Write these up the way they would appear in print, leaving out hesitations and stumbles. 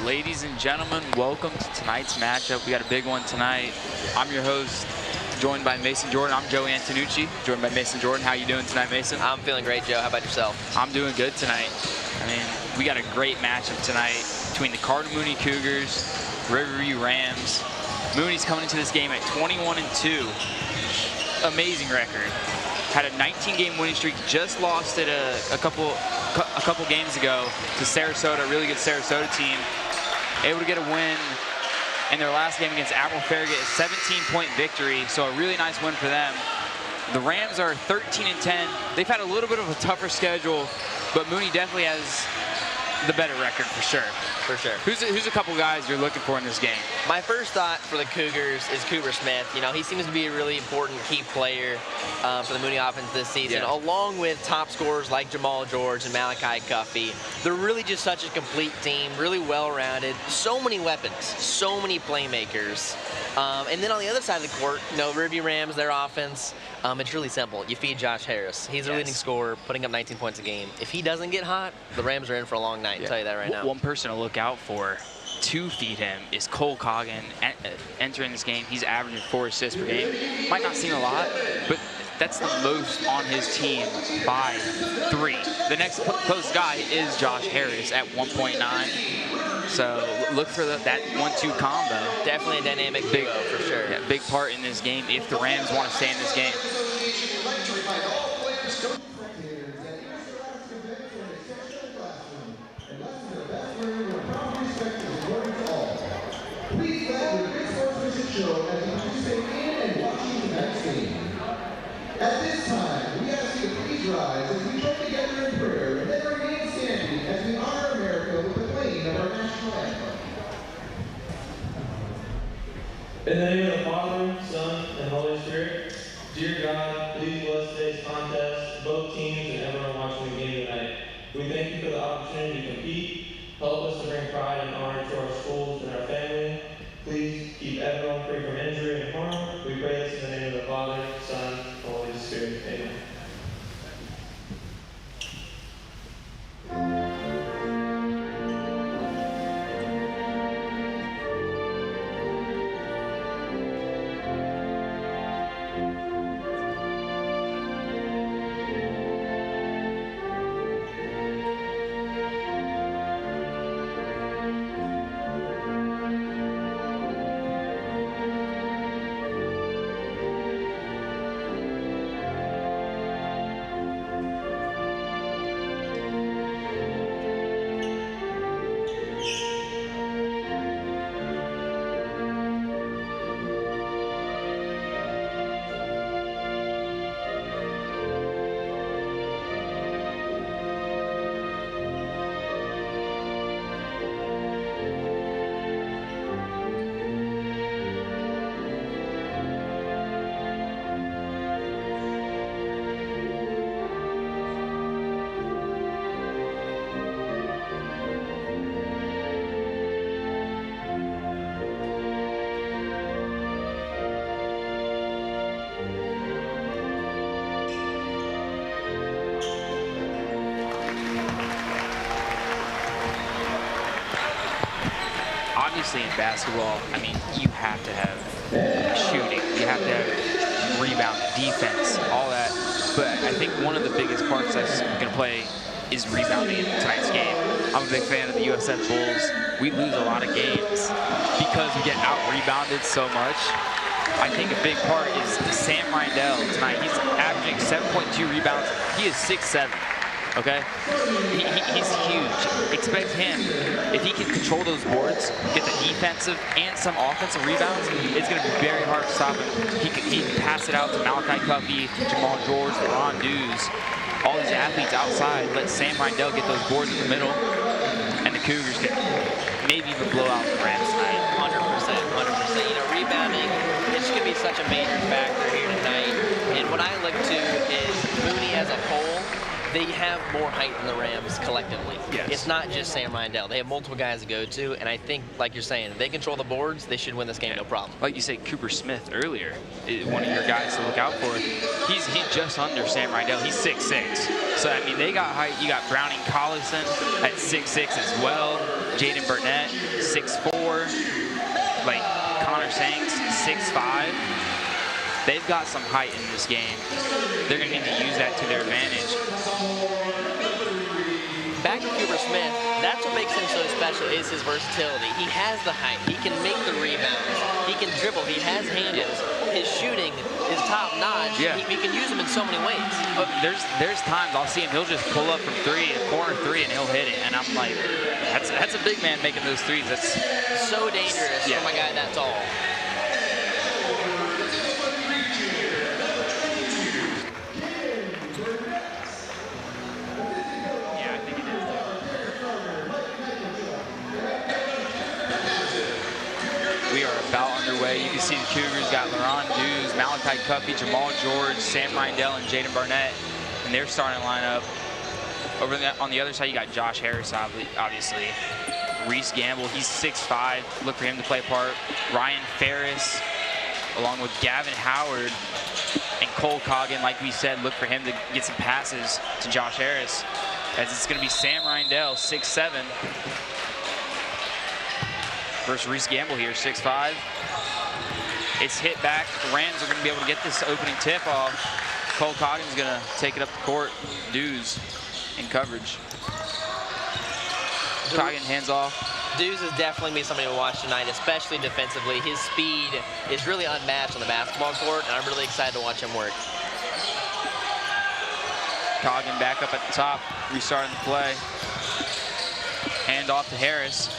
Ladies and gentlemen, welcome to tonight's matchup. We got a big one tonight. I'm your host, joined by Mason Jordan. I'm Joe Antonucci, joined by Mason Jordan. How you doing tonight, Mason? I'm feeling great, Joe. How about yourself? I'm doing good tonight. I mean, we got a great matchup tonight between the Cardinal Mooney Cougars, Riverview Rams. Mooney's coming into this game at 21-2. Amazing record. Had a 19-game winning streak. Just lost it a couple games ago to Sarasota, a really good Sarasota team. Able to get a win in their last game against Apple Farragut, a 17-point victory. So a really nice win for them. The Rams are 13-10. They've had a little bit of a tougher schedule, but Mooney definitely has the better record for sure. For sure. Who's a couple guys you're looking for in this game? My first thought for the Cougars is Cooper Smith. You know, he seems to be a really important key player for the Mooney offense this season, along with top scorers like Jamal George and Malachi Cuffey. They're really just such a complete team, really well-rounded, so many weapons, so many playmakers. And then on the other side of the court, you know, Riverview Rams, their offense, it's really simple. You feed Josh Harris. He's the leading scorer, putting up 19 points a game. If he doesn't get hot, the Rams are in for a long night. I'll tell you that right now. One person to look out for to feed him is Cole Coggin entering this game. He's averaging 4 assists per game. Might not seem a lot, but that's the most on his team by 3. The next closest guy is Josh Harris at 1.9. So look for that 1-2 combo. Definitely a dynamic duo for sure. Yeah, big part in this game if the Rams want to stay in this game. At this time, we ask you to please rise as we join together in prayer and then remain standing as we honor America with the playing of our national anthem. In the name of the Father, Son, and Holy Spirit, dear God, please bless today's contest, both teams and everyone watching the game tonight. We thank you for the opportunity to compete. Help us to bring pride and honor to our schools and our family. Please keep everyone free from injury and harm. We pray this in the name of the Father, Son, and Holy Spirit. Amen. Obviously in basketball, I mean, you have to have shooting, you have to have rebound, defense, all that. But I think one of the biggest parts that's going to play is rebounding in tonight's game. I'm a big fan of the USF Bulls. We lose a lot of games because we get out-rebounded so much. I think a big part is Sam Rindell tonight. He's averaging 7.2 rebounds. He is 6'7". Okay? He's huge. Expect him, if he can control those boards, get the defensive and some offensive rebounds, it's going to be very hard to stop him. He can pass it out to Malachi Cuffey, Jamal George, Ron Dews, all these athletes outside. Let Sam Rindell get those boards in the middle, and the Cougars can maybe even blow out the Rams tonight. 100%. You know, rebounding, it's going to be such a major factor here tonight. And what I look to is Mooney as a whole. They have more height than the Rams collectively. Yes. It's not just Sam Rindell. They have multiple guys to go to, and I think, like you're saying, if they control the boards, they should win this game no problem. Like you said, Cooper Smith earlier, one of your guys to look out for. He's just under Sam Rindell. He's 6'6". So, I mean, they got height. You got Browning Collison at 6'6" as well. Jaden Burnett, 6'4". Like Connor Sanks, 6'5". They've got some height in this game. They're going to need to use that to their advantage. Back to Cooper Smith, that's what makes him so special is his versatility. He has the height. He can make the rebounds. He can dribble. He has handles. His shooting is top-notch. Yeah. We can use him in so many ways. There's times I'll see him, he'll just pull up from three, a corner three, and he'll hit it. And I'm like, that's a big man making those threes. That's so dangerous for my guy that tall. We are about underway. You can see the Cougars got LaRon Dews, Malachi Cuffey, Jamal George, Sam Reindell, and Jaden Barnett in their starting lineup. Over on the other side, you got Josh Harris, obviously. Reese Gamble, he's 6'5". Look for him to play a part. Ryan Ferris, along with Gavin Howard and Cole Coggin. Like we said, look for him to get some passes to Josh Harris, as it's going to be Sam Reindell, 6'7". Versus Reese Gamble here, 6'5". It's hit back. The Rams are going to be able to get this opening tip off. Cole Coggin's going to take it up the court. Dews in coverage. Coggin hands off. Dews is definitely be somebody to watch tonight, especially defensively. His speed is really unmatched on the basketball court, and I'm really excited to watch him work. Coggin back up at the top, restarting the play. Hand off to Harris.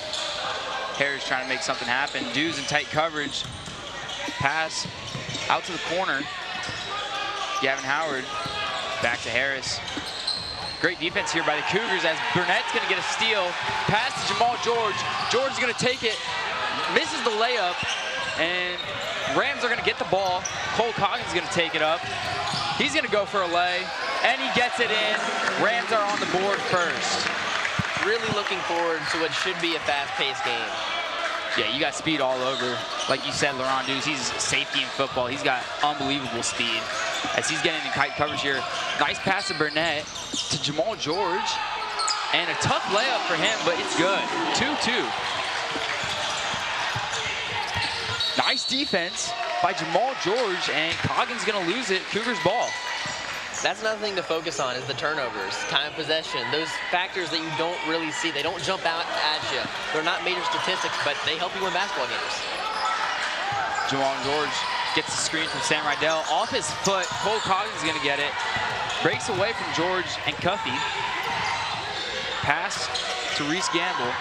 Harris trying to make something happen. Dews in tight coverage. Pass out to the corner. Gavin Howard back to Harris. Great defense here by the Cougars as Burnett's going to get a steal. Pass to Jamal George. George is going to take it. Misses the layup. And Rams are going to get the ball. Cole Coggin's going to take it up. He's going to go for a lay. And he gets it in. Rams are on the board first. Really looking forward to what should be a fast-paced game. Yeah, you got speed all over. Like you said, LaRon Dews, he's safety in football. He's got unbelievable speed as he's getting in tight coverage here. Nice pass to Burnett to Jamal George. And a tough layup for him, but it's good. 2-2. Nice defense by Jamal George, and Coggin's going to lose it. Cougars ball. That's another thing to focus on is the turnovers, time of possession, those factors that you don't really see. They don't jump out at you. They're not major statistics, but they help you win basketball games. Jamal George gets the screen from Sam Reindell. Off his foot, Cole Coggin's going to get it. Breaks away from George and Cuffey. Pass to Reese Gamble.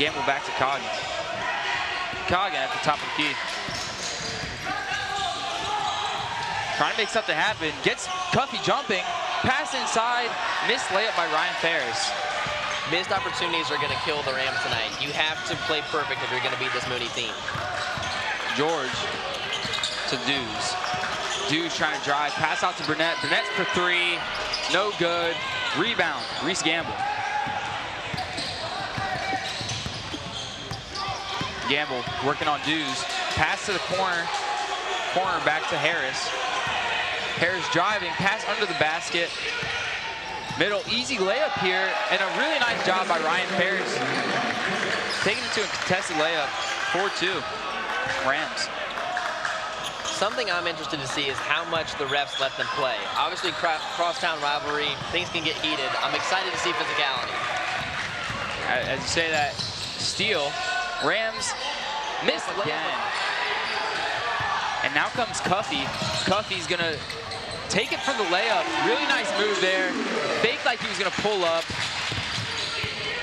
Gamble back to Coggin. Coggin at the top of the key. Trying to make something happen, gets Cuffey jumping, pass inside, missed layup by Ryan Ferris. Missed opportunities are going to kill the Rams tonight. You have to play perfect if you're going to beat this Mooney team. George to Dews. Dews trying to drive, pass out to Burnett. Burnett's for three, no good. Rebound, Reese Gamble. Gamble working on Dews. Pass to the corner back to Harris. Harris driving, pass under the basket. Middle, easy layup here, and a really nice job by Ryan Ferris. Taking it to a contested layup, 4-2, Rams. Something I'm interested to see is how much the refs let them play. Obviously, crosstown rivalry, things can get heated. I'm excited to see physicality. As you say that, steal, Rams missed again. And now comes Cuffey. Cuffey's gonna take it from the layup. Really nice move there. Faked like he was gonna pull up.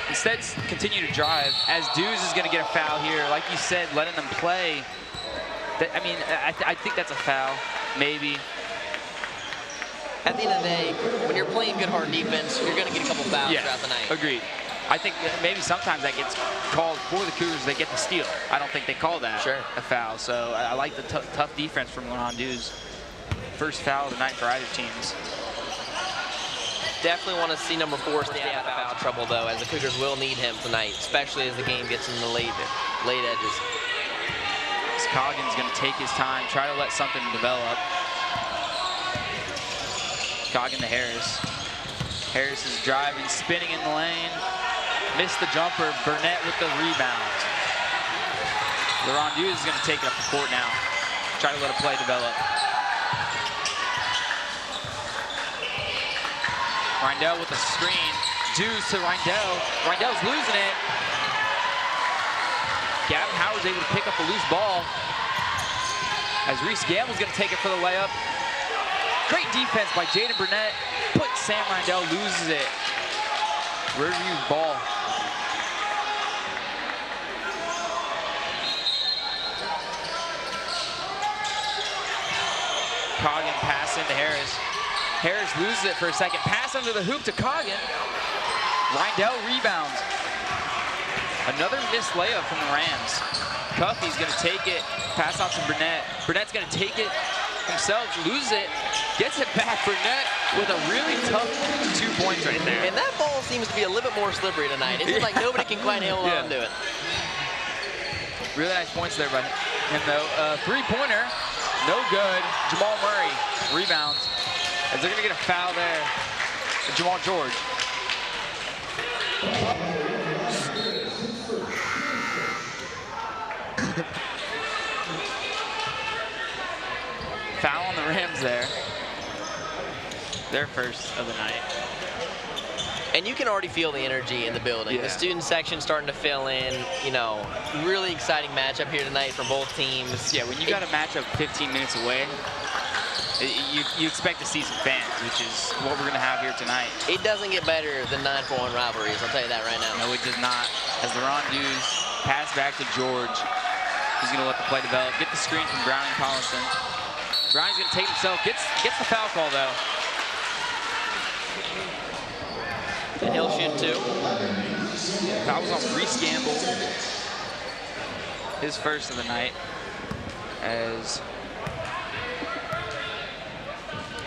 Instead, continue to drive. As Dews is gonna get a foul here. Like you said, letting them play. I think that's a foul, maybe. At the end of the day, when you're playing good hard defense, you're gonna get a couple fouls throughout the night. Agreed. I think that maybe sometimes that gets called for the Cougars. They get the steal. I don't think they call that a foul. So I like the tough defense from LaRon Dews. First foul of the night for either teams. Definitely want to see number 4 stay out of foul trouble, though, as the Cougars will need him tonight, especially as the game gets in the late edges. Coggin's going to take his time, try to let something develop. Coggin to Harris. Harris is driving, spinning in the lane. Missed the jumper. Burnett with the rebound. The Rondeau is going to take it up the court now. Try to let a play develop. Rindell with the screen. Deuce to Rindell. Rindell's losing it. Gavin Howard's able to pick up the loose ball. As Reese Gamble's going to take it for the layup. Great defense by Jaden Burnett. But Sam Rindell loses it. Riverview ball. Coggin pass into Harris. Harris loses it for a second. Pass under the hoop to Coggin. Rindell rebounds. Another missed layup from the Rams. Cuffey's going to take it. Pass off to Burnett. Burnett's going to take it himself, loses it, gets it back. Burnett with a really tough 2 points right there. And that ball seems to be a little bit more slippery tonight. It seems like nobody can quite hold on to it. Really nice points there by him, though. Three-pointer, no good. Jamal Murray rebounds. As they're going to get a foul there. Jamal George. Foul on the Rams there. Their first of the night. And you can already feel the energy in the building. Yeah. The student section starting to fill in. You know, really exciting matchup here tonight for both teams. Yeah, when you got a matchup 15 minutes away, you expect to see some fans, which is what we're going to have here tonight. It doesn't get better than 9-4-1 rivalries, I'll tell you that right now. No, it does not. As the Rondeaus pass back to George, he's going to let the play develop. Get the screen from Browning Collison. Browning's going to take himself, gets the foul call, though. And he'll shoot two. That was on Reese Gamble. His first of the night. As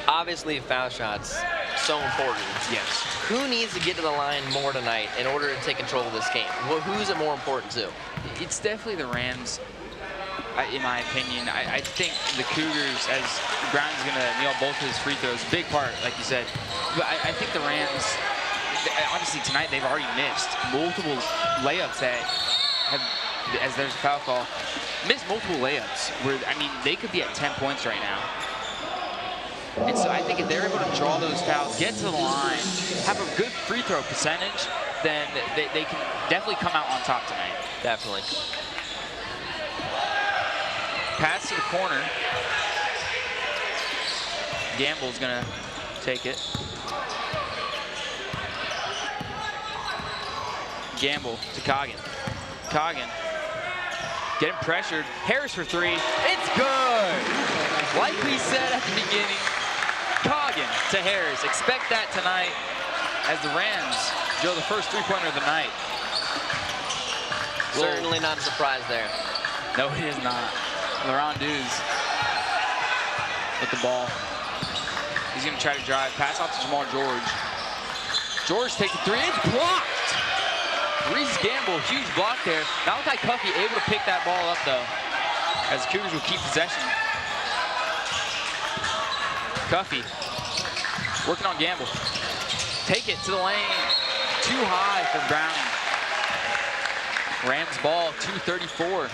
obviously, foul shots so important. yes. Who needs to get to the line more tonight in order to take control of this game? Well, who's it more important to? It's definitely the Rams, in my opinion. I think the Cougars, as Browning's going to nail both of his free throws, big part, like you said. But I think the Rams, obviously tonight they've already missed multiple layups that have, as there's a foul call, missed multiple layups where, I mean, they could be at 10 points right now. And so I think if they're able to draw those fouls, get to the line, have a good free throw percentage, then they can definitely come out on top tonight. Definitely. Pass to the corner. Gamble's gonna take it. Gamble to Coggin. Coggin getting pressured. Harris for three. It's good. Like we said at the beginning, Coggin to Harris. Expect that tonight as the Rams go the first three-pointer of the night. Certainly not a surprise there. No, it is not. The Rondeaus with the ball. He's going to try to drive. Pass off to Jamal George. George takes a three. It's blocked. Reese Gamble, huge block there. Malachi Cuffey able to pick that ball up, though, as the Cougars will keep possession. Cuffey working on Gamble. Take it to the lane. Too high for Browning. Rams ball, 2:34.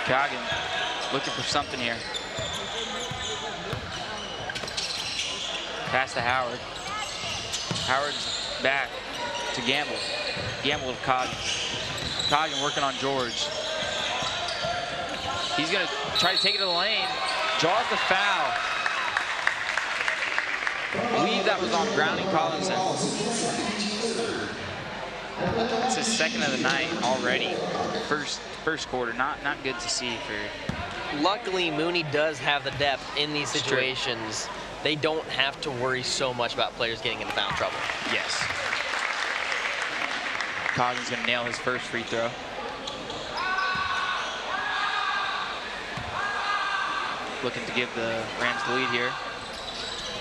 Coggin looking for something here. Pass to Howard. Howard's back to Gamble. Gamble to Coggin. Coggin working on George. He's going to try to take it to the lane. Draws the foul. I believe that was on Browning Collinson. It's his second of the night already. First quarter, not good to see for. Luckily, Mooney does have the depth in these situations. They don't have to worry so much about players getting into foul trouble. Yes. Coggin's gonna nail his first free throw. Looking to give the Rams the lead here,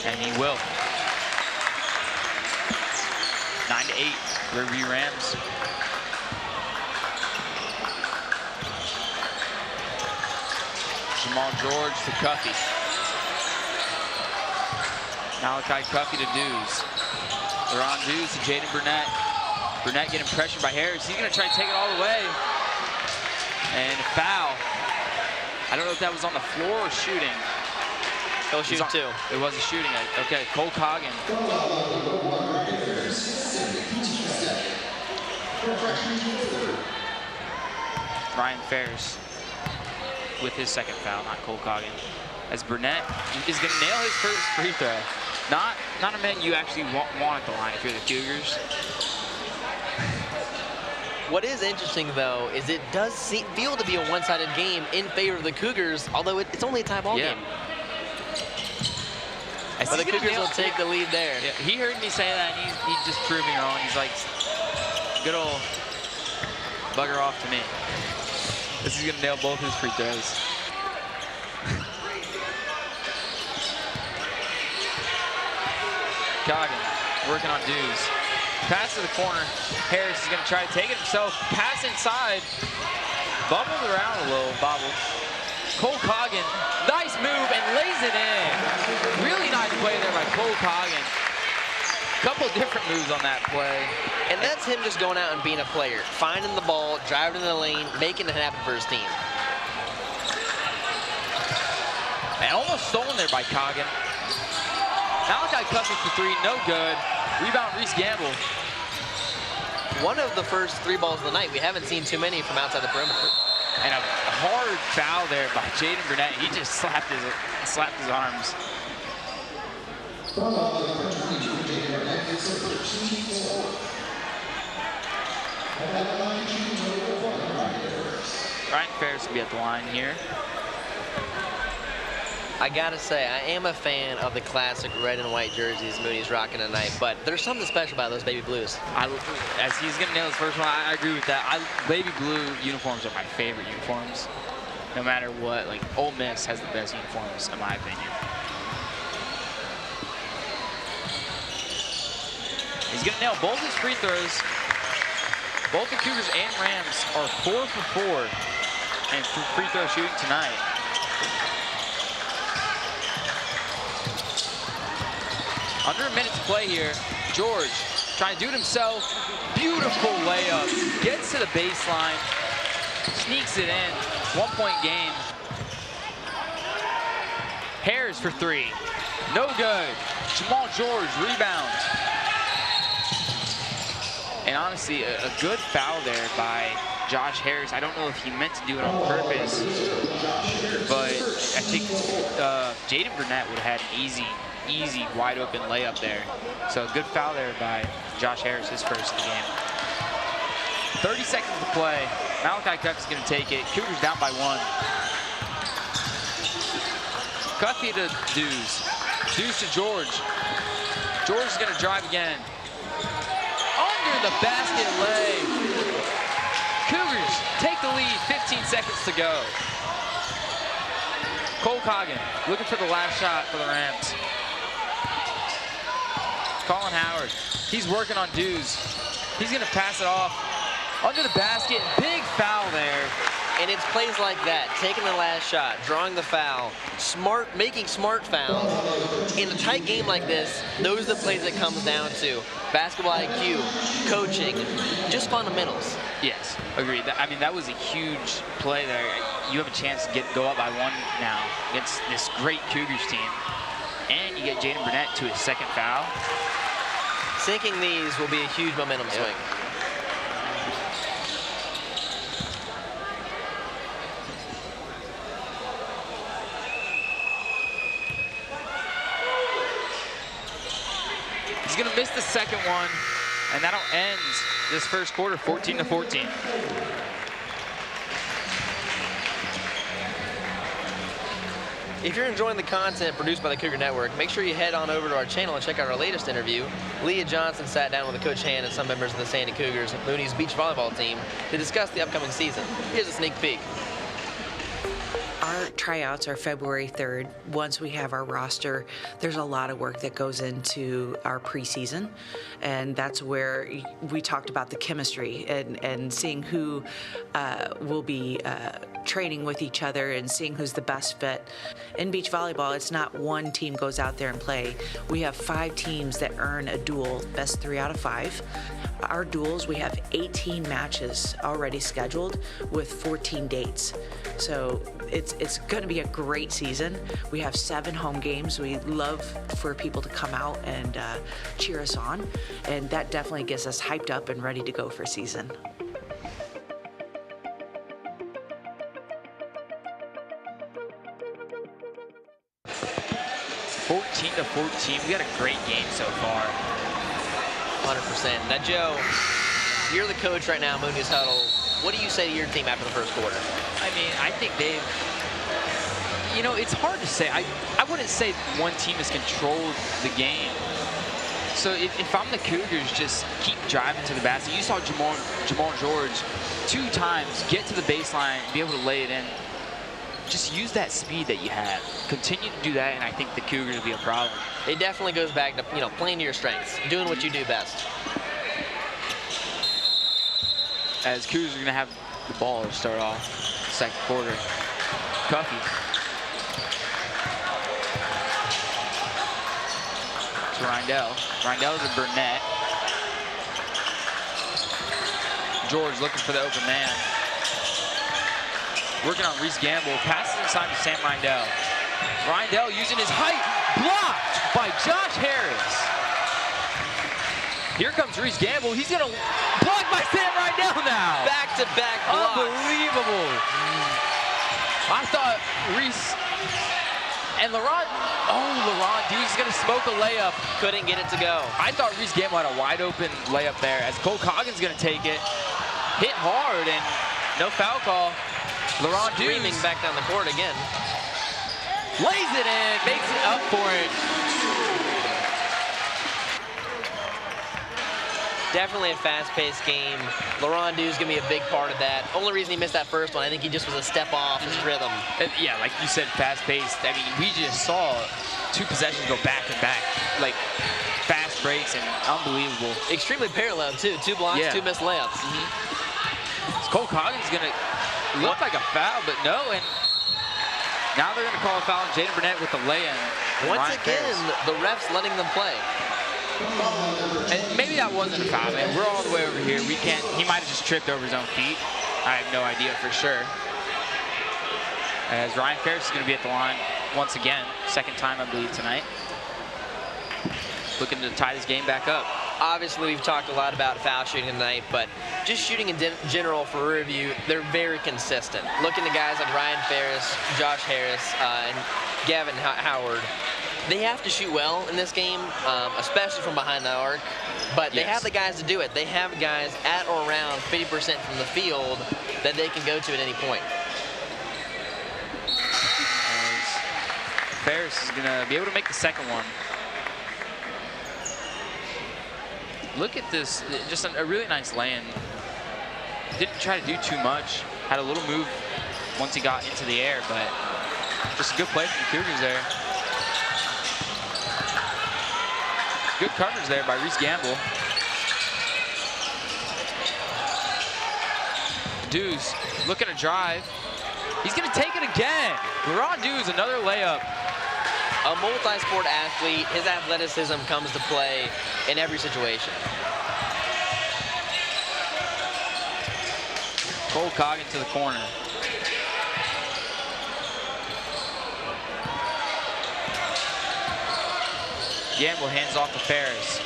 and he will. 9-8, Riverview Rams. Jamal George to Cuffy. Malachi Cuffy to Dews. They're on Dews to Jaden Burnett. Burnett getting pressured by Harris. He's going to try to take it all the way. And a foul. I don't know if that was on the floor or shooting. He'll shoot too. It was a shooting. Okay, Cole Coggin. Ryan Ferris with his second foul, not Cole Coggin. As Burnett is going to nail his first free throw. Not a man you actually want at the line if you're the Cougars. What is interesting, though, is it does feel to be a one-sided game in favor of the Cougars, although it's only a tie ball game. But the Cougars will take the lead there. Yeah, he heard me say that, and he's just proving wrong. He's like, good old bugger off to me. This is going to nail both his free throws. Coggin working on Dews. Pass to the corner. Harris is going to try to take it himself. Pass inside. Bubbled around a little. Bobble. Cole Coggin. Nice move and lays it in. Really nice play there by Cole Coggin. Couple different moves on that play. And that's him just going out and being a player. Finding the ball, driving in the lane, making it happen for his team. And almost stolen there by Coggin. Malachi Cuffy for three, no good. Rebound, Reese Gamble. One of the first three balls of the night. We haven't seen too many from outside the perimeter. And a hard foul there by Jaden Burnett. He just slapped his arms. Ryan Ferris will be at the line here. I gotta say, I am a fan of the classic red and white jerseys Mooney's rocking tonight, but there's something special about those baby blues. As he's gonna nail his first one, I agree with that. Baby blue uniforms are my favorite uniforms. No matter what, like Ole Miss has the best uniforms in my opinion. He's gonna nail both his free throws. Both the Cougars and Rams are 4 for 4 in free throw shooting tonight. Under a minute to play here. George trying to do it himself. Beautiful layup. Gets to the baseline. Sneaks it in. 1-point game. Harris for three. No good. Jamal George rebounds. And honestly, a good foul there by Josh Harris. I don't know if he meant to do it on purpose, but I think Jaden Burnett would have had an easy wide open layup there. So a good foul there by Josh Harris, his first of the game. 30 seconds to play. Malachi Cuffy's going to take it. Cougars down by 1. Cuffy to Dews. Dews to George. George is going to drive again. Under the basket lay. Cougars take the lead. 15 seconds to go. Cole Coggin looking for the last shot for the Rams. Colin Howard, he's working on Dews. He's gonna pass it off under the basket. Big foul there. And it's plays like that, taking the last shot, drawing the foul, making smart fouls. In a tight game like this, those are the plays it comes down to. Basketball IQ, coaching, just fundamentals. Yes, agreed. I mean, that was a huge play there. You have a chance to go up by 1 now against this great Cougars team. And you get Jaden Burnett to his second foul. Sinking these will be a huge momentum swing. He's going to miss the second one, and that'll end this first quarter 14-14. If you're enjoying the content produced by the Cougar Network, make sure you head on over to our channel and check out our latest interview. Leah Johnson sat down with Coach Han and some members of the Sandy Cougars, Mooney's beach volleyball team, to discuss the upcoming season. Here's a sneak peek. Our tryouts are February 3rd. Once we have our roster, there's a lot of work that goes into our preseason, and that's where we talked about the chemistry and seeing who will be training with each other and seeing who's the best fit. In beach volleyball, it's not one team goes out there and play. We have 5 teams that earn a dual, best 3 out of 5. Our duels, we have 18 matches already scheduled with 14 dates. So it's going to be a great season. We have 7 home games. We love for people to come out and cheer us on, and that definitely gets us hyped up and ready to go for season. We got a great game so far. 100%. Now, Joe, you're the coach right now, Mooney's Huddle. What do you say to your team after the first quarter? I mean, I think they've, it's hard to say. I wouldn't say one team has controlled the game. So if I'm the Cougars, just keep driving to the basket. You saw Jamal George 2 times get to the baseline, be able to lay it in. Just use that speed that you have. Continue to do that, and I think the Cougars will be a problem. It definitely goes back to, playing to your strengths, doing what you do best. As Cougars are going to have the ball to start off second quarter. Cuffy. To Rindell. Rindell to Burnett. George looking for the open man. Working on Reese Gamble. Passes inside to Sam Rindell. Rindell using his height. Blocked by Josh Harris. Here comes Reese Gamble. He's going to block by Sam Rindell now. Back-to-back blocks. Unbelievable. I thought Reese and LaRon Dude's is going to smoke a layup. Couldn't get it to go. I thought Reese Gamble had a wide open layup there as Cole Coggins going to take it. Hit hard and no foul call. LaRon Dreaming back down the court again. Lays it in, makes it up for it. Definitely a fast-paced game. LaRon Dude's going to be a big part of that. Only reason he missed that first one, I think he just was a step off his rhythm. Yeah, like you said, fast-paced. I mean, we just saw 2 possessions go back and back. Like, fast breaks and unbelievable. Extremely parallel, too. 2 blocks, 2 missed layups. Cole Coggins going to look like a foul, but no. And now they're going to call a foul on Jaden Burnett with the lay-in. Once again, the refs letting them play. And maybe that wasn't a foul, man. We're all the way over here. We can't. He might have just tripped over his own feet. I have no idea for sure. As Ryan Ferris is going to be at the line once again, second time I believe tonight. Looking to tie this game back up. Obviously, we've talked a lot about foul shooting tonight, but just shooting in general for Riverview, they're very consistent. Looking at guys like Ryan Ferris, Josh Harris, and Gavin Howard, they have to shoot well in this game, especially from behind the arc, but they have the guys to do it. They have guys at or around 50% from the field that they can go to at any point. As Ferris is going to be able to make the second one. Look at this, just a really nice lay-in. Didn't try to do too much. Had a little move once he got into the air, but just a good play from the Cougars there. Good coverage there by Reese Gamble. Dews looking to drive. He's going to take it again. LaRon Dews, another layup. A multi-sport athlete, his athleticism comes to play in every situation. Cole Coggins to the corner. Gamble hands off to Ferris.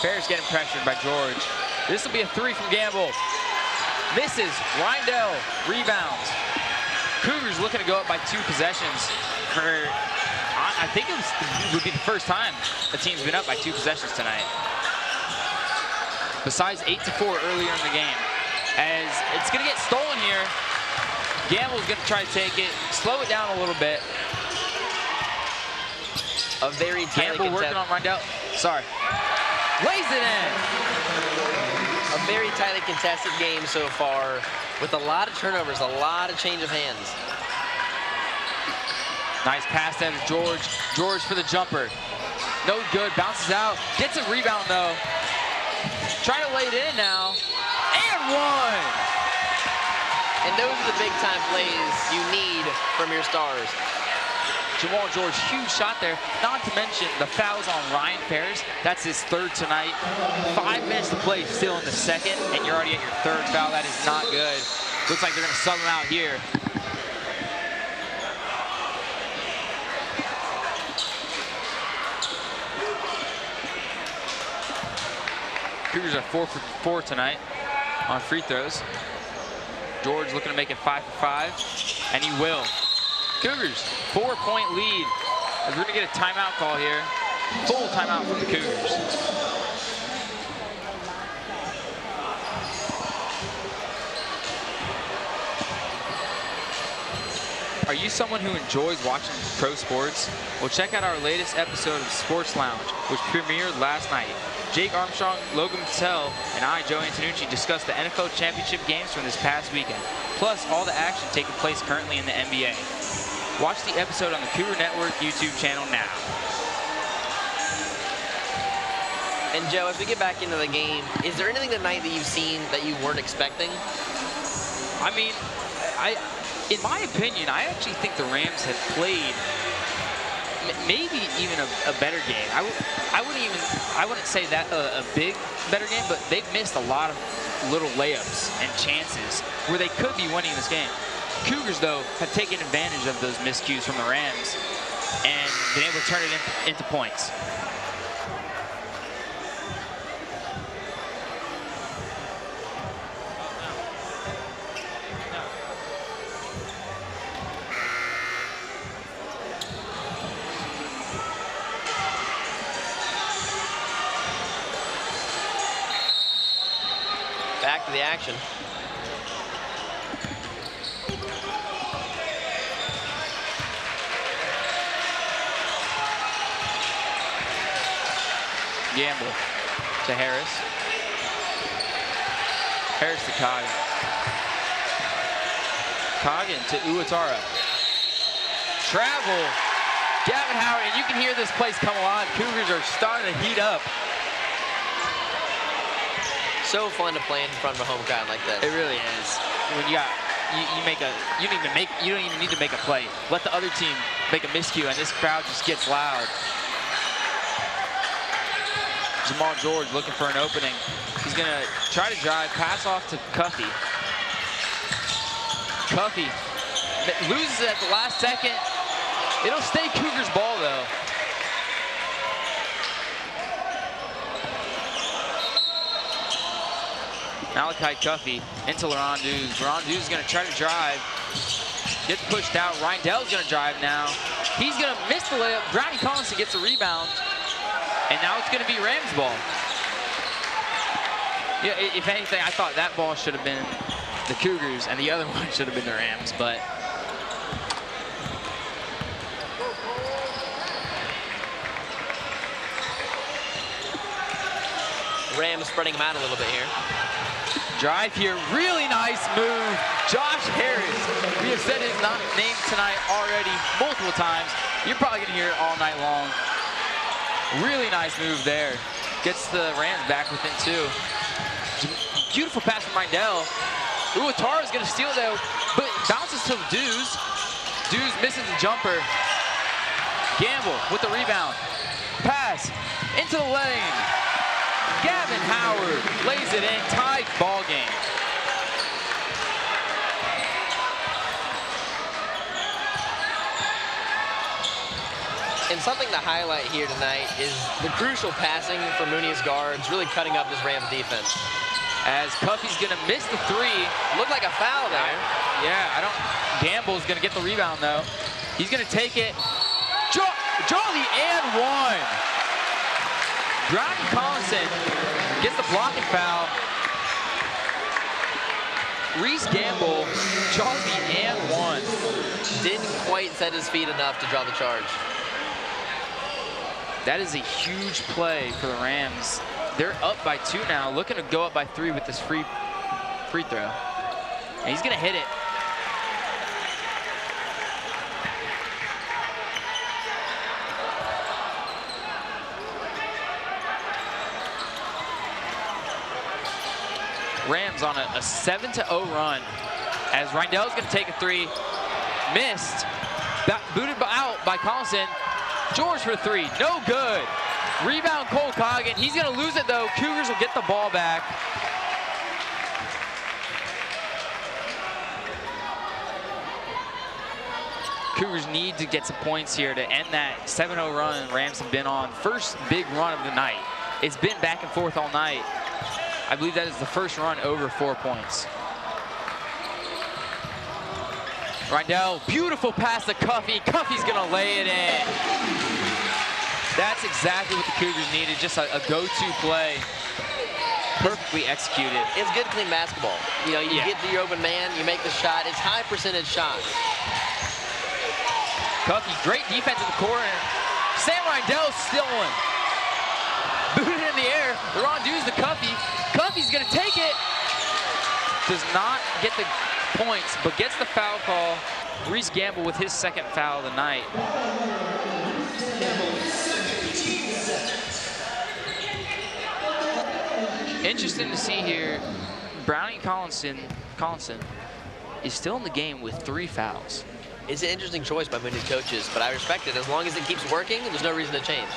Ferris getting pressured by George. This will be a 3 from Gamble. Misses. Rindell rebounds. Cougars looking to go up by 2 possessions for, I think it would be the first time the team's been up by 2 possessions tonight. Besides 8-4 earlier in the game. As it's going to get stolen here. Gamble's going to try to take it, slow it down a little bit. A very tightly Gamble working on Rindell. Sorry. Lays it in. A very tightly contested game so far with a lot of turnovers, a lot of change of hands. Nice pass there to George. George for the jumper. No good, bounces out. Gets a rebound though. Trying to lay it in now. And one! And those are the big time plays you need from your stars. Jamal George, huge shot there. Not to mention the fouls on Ryan Ferris. That's his third tonight. 5 minutes to play still in the second, and you're already at your third foul. That is not good. Looks like they're going to sub him out here. Cougars are 4 for 4 tonight on free throws. George looking to make it 5 for 5, and he will. Cougars, 4-point lead. We're going to get a timeout call here. Full timeout from the Cougars. Are you someone who enjoys watching pro sports? Well, check out our latest episode of Sports Lounge, which premiered last night. Jake Armstrong, Logan Patel, and I, Joe Antonucci, discussed the NFL championship games from this past weekend, plus all the action taking place currently in the NBA. Watch the episode on the Cougar Network YouTube channel now. And Joe, as we get back into the game, is there anything tonight that you've seen that you weren't expecting? I mean, in my opinion, I actually think the Rams have played maybe even a better game. I wouldn't say that a big better game, but they've missed a lot of little layups and chances where they could be winning this game. Cougars, though, have taken advantage of those miscues from the Rams and been able to turn it into points. Back to the action. Gamble to Harris. Harris to Coggin. Coggin to Uwatara. Travel. Gavin Howard, and you can hear this place come alive. Cougars are starting to heat up. So fun to play in front of a home crowd like this. It really is. When you don't even need to make a play. Let the other team make a miscue, and this crowd just gets loud. Jamal George looking for an opening. He's going to try to drive, pass off to Cuffey. Cuffey loses it at the last second. It'll stay Cougars ball, though. Malachi Cuffey into Larondeuse. Larondeuse is going to try to drive. Gets pushed out. Rindell's going to drive now. He's going to miss the layup. Brownie Collinson gets a rebound. And now it's going to be Rams ball. Yeah, if anything, I thought that ball should have been the Cougars and the other one should have been the Rams, but Rams spreading them out a little bit here. drive here, really nice move. Josh Harris, we have said his name tonight already multiple times. You're probably going to hear it all night long. Really nice move there. Gets the Rams back within 2. Beautiful pass from Rindell. Uwatara is going to steal though, but bounces to Dews. Dews misses the jumper. Gamble with the rebound. Pass into the lane. Gavin Howard lays it in. Tied ball game. And something to highlight here tonight is the crucial passing for Mooney's guards, really cutting up this Rams defense. As Cuffey's gonna miss the 3. Looked like a foul there. Yeah, Gamble's gonna get the rebound though. He's gonna take it. Draw the and 1. Brownie Collinson gets the blocking foul. Reese Gamble draws the and 1. Didn't quite set his feet enough to draw the charge. That is a huge play for the Rams. They're up by 2 now, looking to go up by 3 with this free throw. And he's gonna hit it. Rams on a 7-0 run as Rindell's going to take a three. Missed. Booted out by Collinson. George for three. No good. Rebound Cole Coggin. He's going to lose it, though. Cougars will get the ball back. Cougars need to get some points here to end that 7-0 run Rams have been on. First big run of the night. It's been back and forth all night. I believe that is the first run over 4 points. Rindell, beautiful pass to Cuffy. Cuffy's gonna lay it in. That's exactly what the Cougars needed, just a go-to play. Perfectly executed. It's good, clean basketball. You know, you get to your open man, you make the shot. It's high percentage shots. Cuffy, great defense in the corner. Sam Rindell stealing. Booted in the air. Ron Dews to Cuffy. Cuffy's gonna take it. Does not get the points, but gets the foul call. Reese Gamble with his second foul of the night. Interesting to see here, Brownie Collinson is still in the game with 3 fouls. It's an interesting choice by Mooney's coaches, but I respect it. As long as it keeps working, there's no reason to change.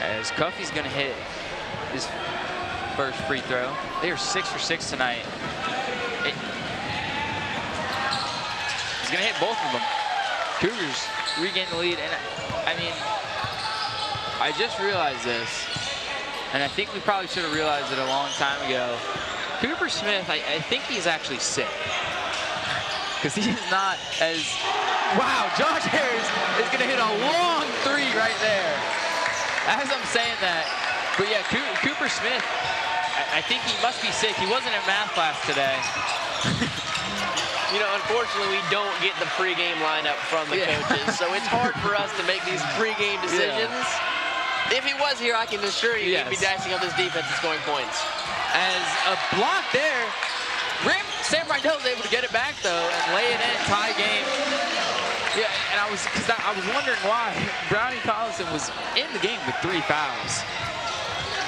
As Cuffy's gonna hit his first free throw. They are 6 for 6 tonight. He's gonna hit both of them. Cougars regain the lead, and I mean, I just realized this, and I think we probably should have realized it a long time ago. Cooper Smith, I think he's actually sick. Because he's not as, wow, Josh Harris is gonna hit a long three right there. As I'm saying that, but yeah, Cooper Smith, I think he must be sick. He wasn't in math class today. You know, unfortunately, we don't get the pregame lineup from the coaches, so it's hard for us to make these pregame decisions. If he was here, I can assure you he'd be dicing up his defense and scoring points. As a block there, Sam Rindell was able to get it back though and lay it in, tie game. Yeah, and I was wondering why Brownie Collinson was in the game with 3 fouls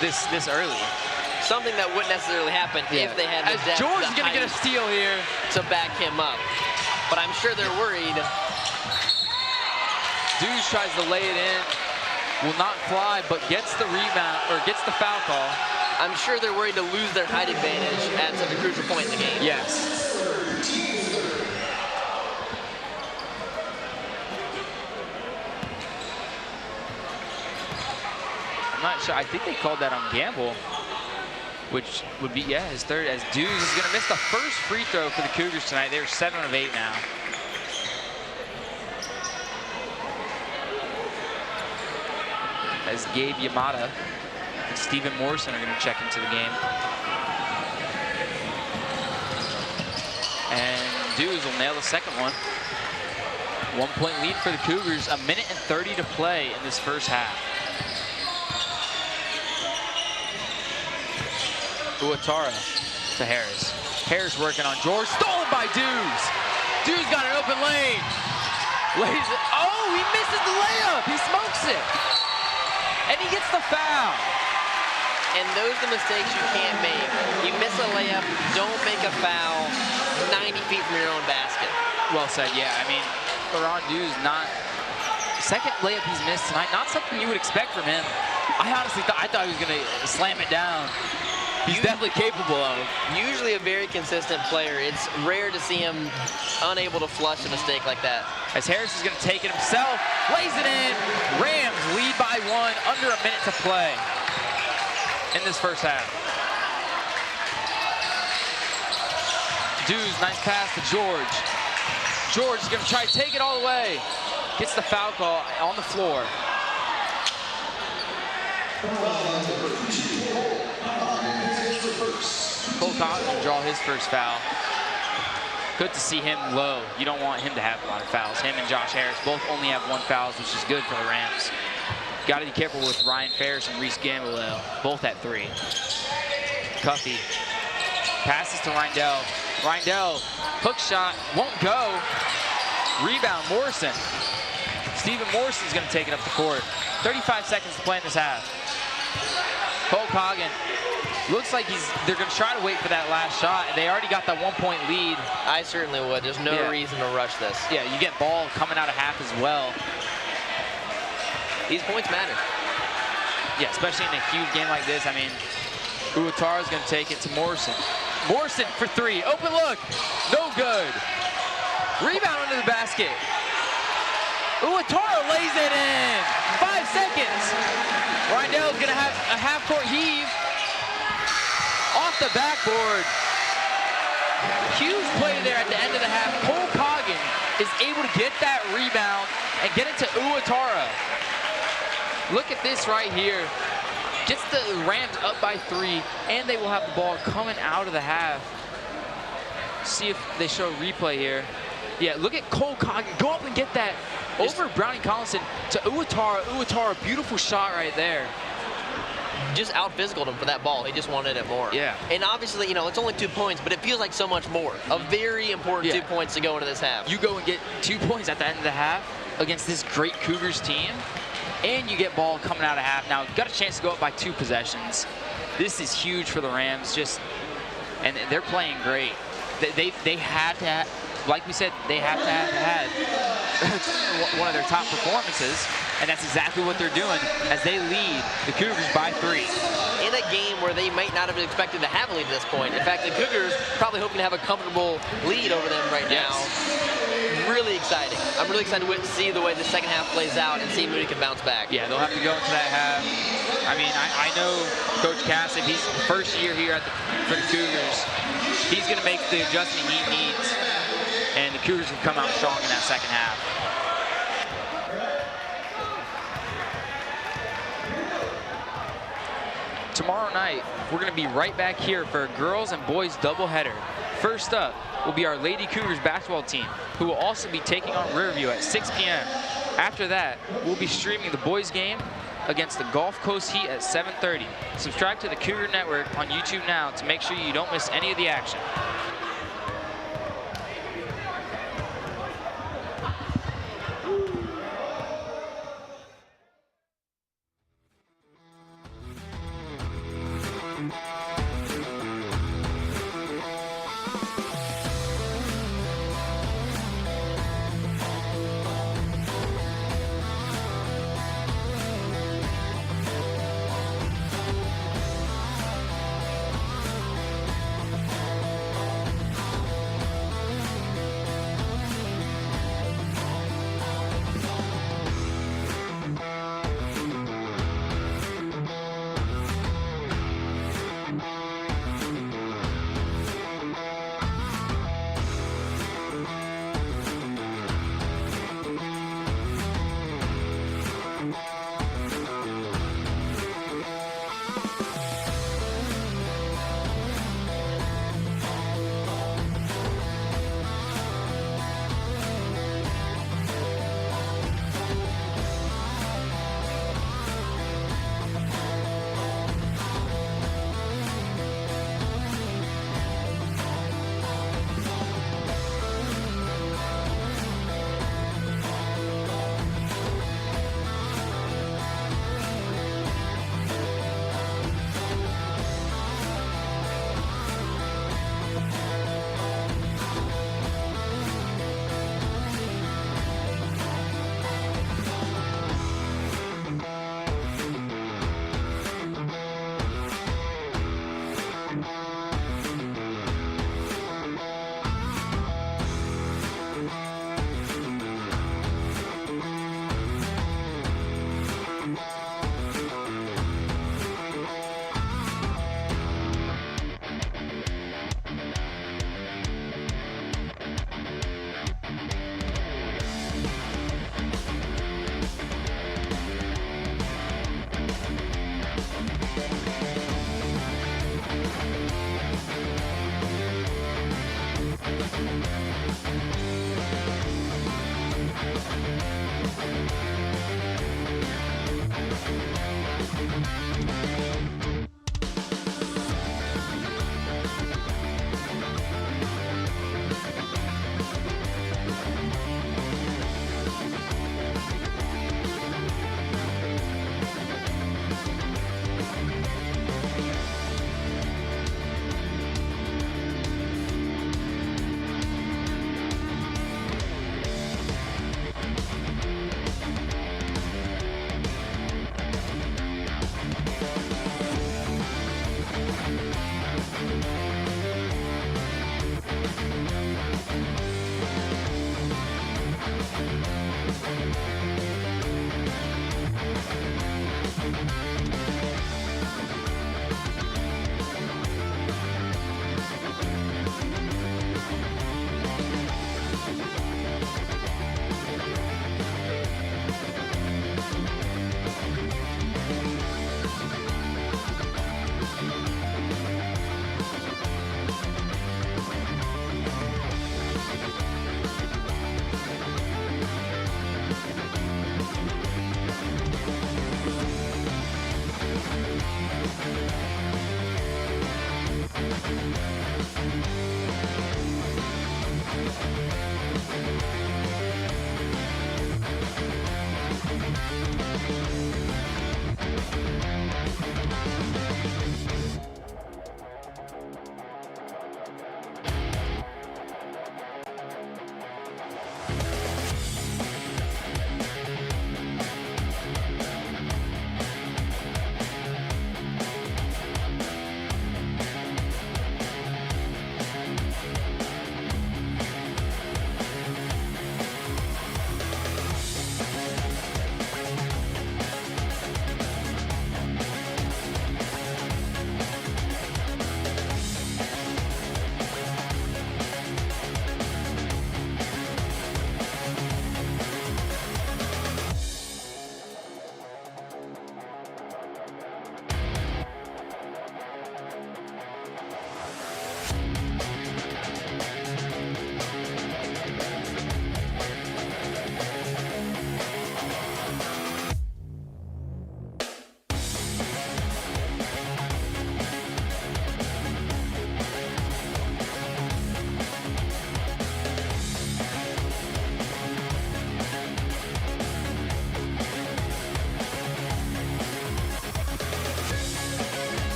this early. Something that wouldn't necessarily happen if they had the depth. George is going to get a steal here to back him up, but I'm sure they're worried. Dews tries to lay it in, will not fly, but gets the rebound or gets the foul call. I'm sure they're worried to lose their height advantage at such a crucial point in the game. Yes. I'm not sure. I think they called that on Gamble, which would be, his third, as Dews is going to miss the first free throw for the Cougars tonight. They're 7 of 8 now. As Gabe Yamada and Stephen Morrison are going to check into the game. And Dews will nail the second one. 1-point lead for the Cougars. 1:30 to play in this first half. Uatara to Harris. Harris working on George. Stolen by Dews. Dews got an open lane. Lays it. Oh, he misses the layup. He smokes it. And he gets the foul. And those are the mistakes you can't make. You miss a layup, don't make a foul 90 feet from your own basket. Well said, yeah. I mean, Ron Dews, not second layup he's missed tonight. Not something you would expect from him. I honestly thought he was going to slam it down. He's definitely capable of. Usually a very consistent player. It's rare to see him unable to flush a mistake like that. As Harris is going to take it himself, lays it in. Rams lead by 1, under a minute to play in this first half. Dews, nice pass to George. George is going to try to take it all the way. Gets the foul call on the floor. Cole Coggins will draw his first foul. Good to see him low. You don't want him to have a lot of fouls. Him and Josh Harris both only have 1 foul, which is good for the Rams. Got to be careful with Ryan Ferris and Reese Gamble, though. Both at 3. Cuffy passes to Rindell. Rindell, hook shot, won't go. Rebound, Morrison. Stephen Morrison's going to take it up the court. 35 seconds to play in this half. Cole Coggin Looks like they're going to try to wait for that last shot. They already got that 1-point lead. I certainly would. There's no reason to rush this. Yeah, you get ball coming out of half as well. These points matter. Yeah, especially in a huge game like this. I mean, Uwatara's going to take it to Morrison. Morrison for 3. Open look. No good. Rebound under the basket. Uwatara lays it in. 5 seconds. Rydell's going to have a half-court heave. Off the backboard. Huge play there at the end of the half. Cole Coggin is able to get that rebound and get it to Uwatara. Look at this right here. Gets the Rams up by 3, and they will have the ball coming out of the half. See if they show a replay here. Yeah, look at Cole Coggin. Go up and get that over Brownie Collinson to Uwatara. Uwatara, beautiful shot right there. Just out-physicaled him for that ball. He just wanted it more. Yeah. And obviously, you know, it's only 2 points, but it feels like so much more. A very important 2 points to go into this half. You go and get 2 points at the end of the half against this great Cougars team, and you get ball coming out of half. Now, got a chance to go up by 2 possessions. This is huge for the Rams, and they're playing great. They had to have, like we said, they have to have had one of their top performances, and that's exactly what they're doing as they lead the Cougars by 3. In a game where they might not have been expected to have a lead at this point. In fact, the Cougars probably hoping to have a comfortable lead over them right now. Really exciting. I'm really excited to see the way the second half plays out and see if Mooney can bounce back. Yeah, they'll have to go into that half. I mean, I know Coach Cass, if he's first year here for the Cougars, he's going to make the adjustment he needs, and the Cougars will come out strong in that second half. Tomorrow night, we're going to be right back here for a girls and boys doubleheader. First up will be our Lady Cougars basketball team, who will also be taking on Riverview at 6 p.m. After that, we'll be streaming the boys game against the Gulf Coast Heat at 7:30. Subscribe to the Cougar Network on YouTube now to make sure you don't miss any of the action.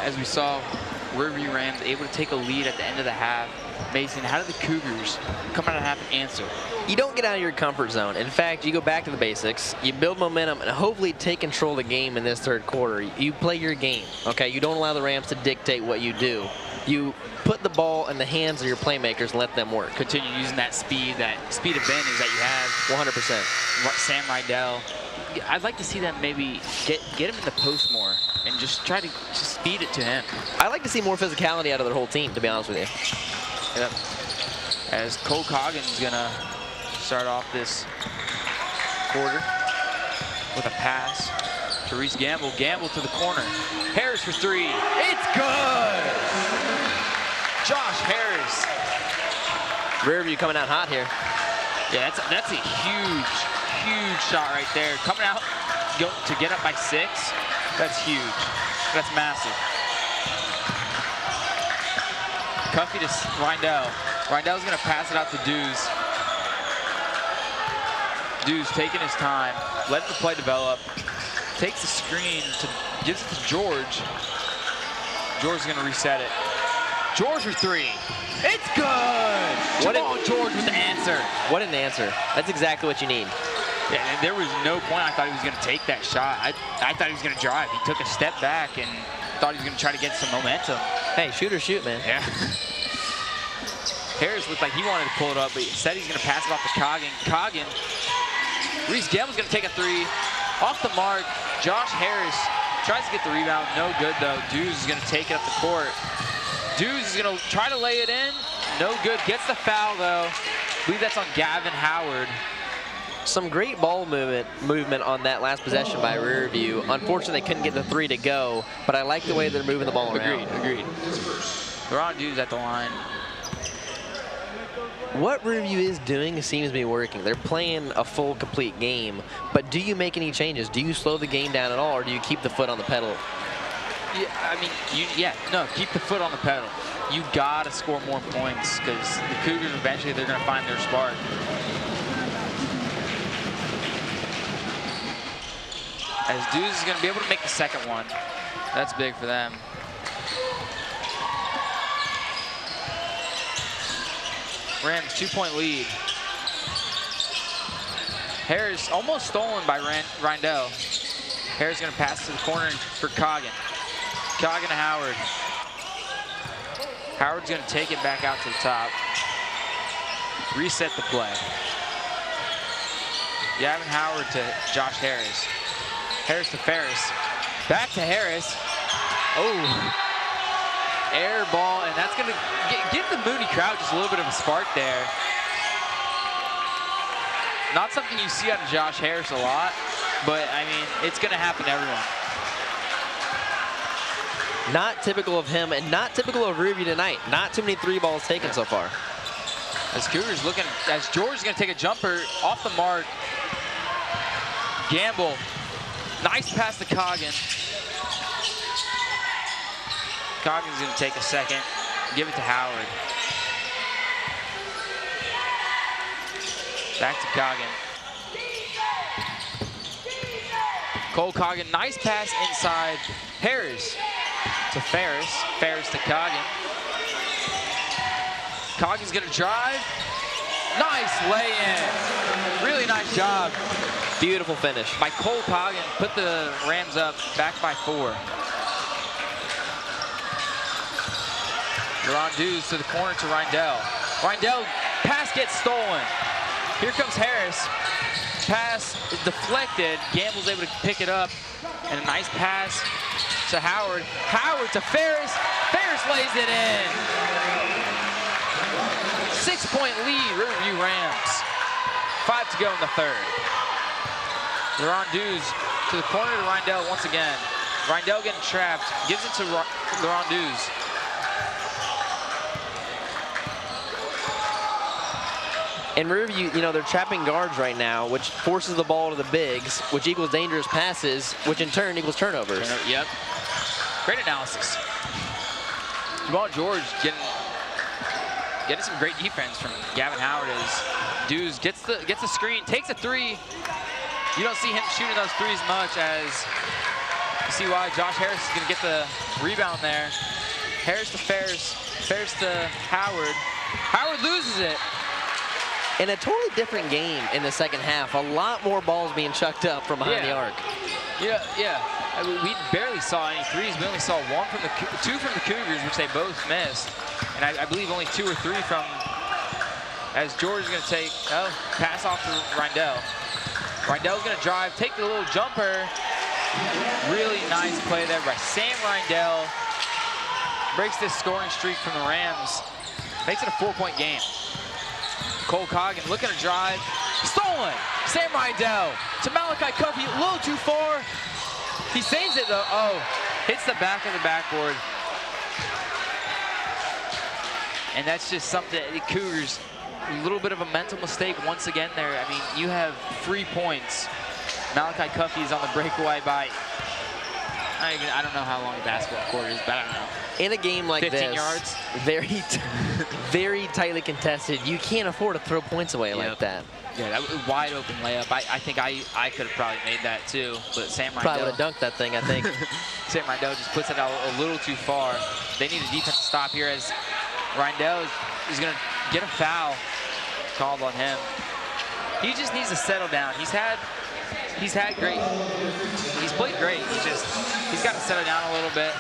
as we saw, Riverview Rams able to take a lead at the end of the half. Mason, how did the Cougars come out of the half and answer? You don't get out of your comfort zone. In fact, you go back to the basics, you build momentum, and hopefully take control of the game in this third quarter. You play your game, okay? You don't allow the Rams to dictate what you do. You put the ball in the hands of your playmakers and let them work. Continue using that speed advantage that you have. 100%. Sam Rydell. I'd like to see them maybe get him in the post more and just try to just feed it to him. I like to see more physicality out of their whole team, to be honest with you. Yep. As Cole Coggin's gonna start off this quarter with a pass to Reese Gamble. Gamble to the corner. Harris for three. It's good! Josh Harris. Riverview coming out hot here. Yeah, that's a huge shot right there. Coming out to get up by 6, that's huge. That's massive. Cuffey to Rindell. Rindell's gonna pass it out to Dews. Dews taking his time, letting the play develop. Takes the screen, gives it to George. George is gonna reset it. George for three. It's good! George with the answer. What an answer. That's exactly what you need. Yeah, and there was no point I thought he was going to take that shot. I thought he was going to drive. He took a step back and thought he was going to try to get some momentum. Hey, shoot or shoot, man. Yeah. Harris looked like he wanted to pull it up, but he said he's going to pass it off to Coggin. Reese Gamble's going to take a three. Off the mark, Josh Harris tries to get the rebound. No good, though. Dews is going to take it up the court. Dews is going to try to lay it in. No good. Gets the foul, though. I believe that's on Gavin Howard. Some great ball movement on that last possession by Riverview. Unfortunately, they couldn't get the three to go, but I like the way they're moving the ball around. Agreed. LeBron Dews at the line. What Riverview is doing seems to be working. They're playing a full, complete game, but do you make any changes? Do you slow the game down at all, or do you keep the foot on the pedal? Yeah, I mean, keep the foot on the pedal. You gotta score more points because the Cougars eventually they're gonna find their spark. As Dews is gonna be able to make the second one. That's big for them. Rams 2-point lead. Harris almost stolen by Rindell. Harris gonna pass to the corner for Coggin. Coggin to Howard. Howard's gonna take it back out to the top. Reset the play. Gavin Howard to Josh Harris. Harris to Ferris. Back to Harris. Oh. Air ball, and that's gonna give the Mooney crowd just a little bit of a spark there. Not something you see out of Josh Harris a lot, but I mean, it's gonna happen to everyone. Not typical of him, and not typical of Riverview tonight. Not too many three balls taken so far. As Cougars looking, as George is gonna take a jumper off the mark. Gamble, nice pass to Coggin. Coggin's gonna take a second, give it to Howard. Back to Coggin. Cole Coggin, nice pass inside. Harris to Ferris. Ferris to Coggin. Coggin's gonna drive. Nice lay-in. Really nice job. Beautiful finish. By Cole Coggin, put the Rams up, back by 4. Ron Dews to the corner to Rindell. Rindell, pass gets stolen. Here comes Harris. Pass is deflected. Gamble's able to pick it up. And a nice pass to Howard. Howard to Ferris. Ferris lays it in. 6-point lead, Riverview Rams. 5 to go in the third. Ron Dews to the corner to Rindell once again. Rindell getting trapped. Gives it to Ron Dews. And Riverview, they're trapping guards right now, which forces the ball to the bigs, which equals dangerous passes, which in turn equals turnovers. Yep. Great analysis. Jamal George getting some great defense from Gavin Howard as Dews gets the screen, takes a three. You don't see him shooting those threes much as You see why Josh Harris is going to get the rebound there. Harris to Ferris. Ferris to Howard. Howard loses it. In a totally different game in the second half. A lot more balls being chucked up from behind the arc. Yeah. I mean, we barely saw any threes. We only saw two from the Cougars, which they both missed. And I believe only 2 or 3 from, as George is going to take, pass off to Rindell. Rindell's going to drive, take the little jumper. Really nice play there by Sam Rindell. Breaks this scoring streak from the Rams. Makes it a 4-point game. Cole Coggin looking to drive. Stolen! Sam Rindell to Malachi Cuffey, a little too far. He saves it though. Oh, hits the back of the backboard. And that's just something, the Cougars, a little bit of a mental mistake once again there. I mean, you have 3 points. Malachi Cuffey is on the breakaway by, I don't know how long the basketball court is, but I don't know. In a game like 15 this, yards. very tightly contested, you can't afford to throw points away like that. Yeah, that was a wide open layup. I think I could have probably made that too, but Sam Rindell. Probably would have dunked that thing, I think. Sam Rindell just puts it out a little too far. They need a defensive stop here as Rindell is going to get a foul called on him. He just needs to settle down. He's played great. He's got to settle down a little bit.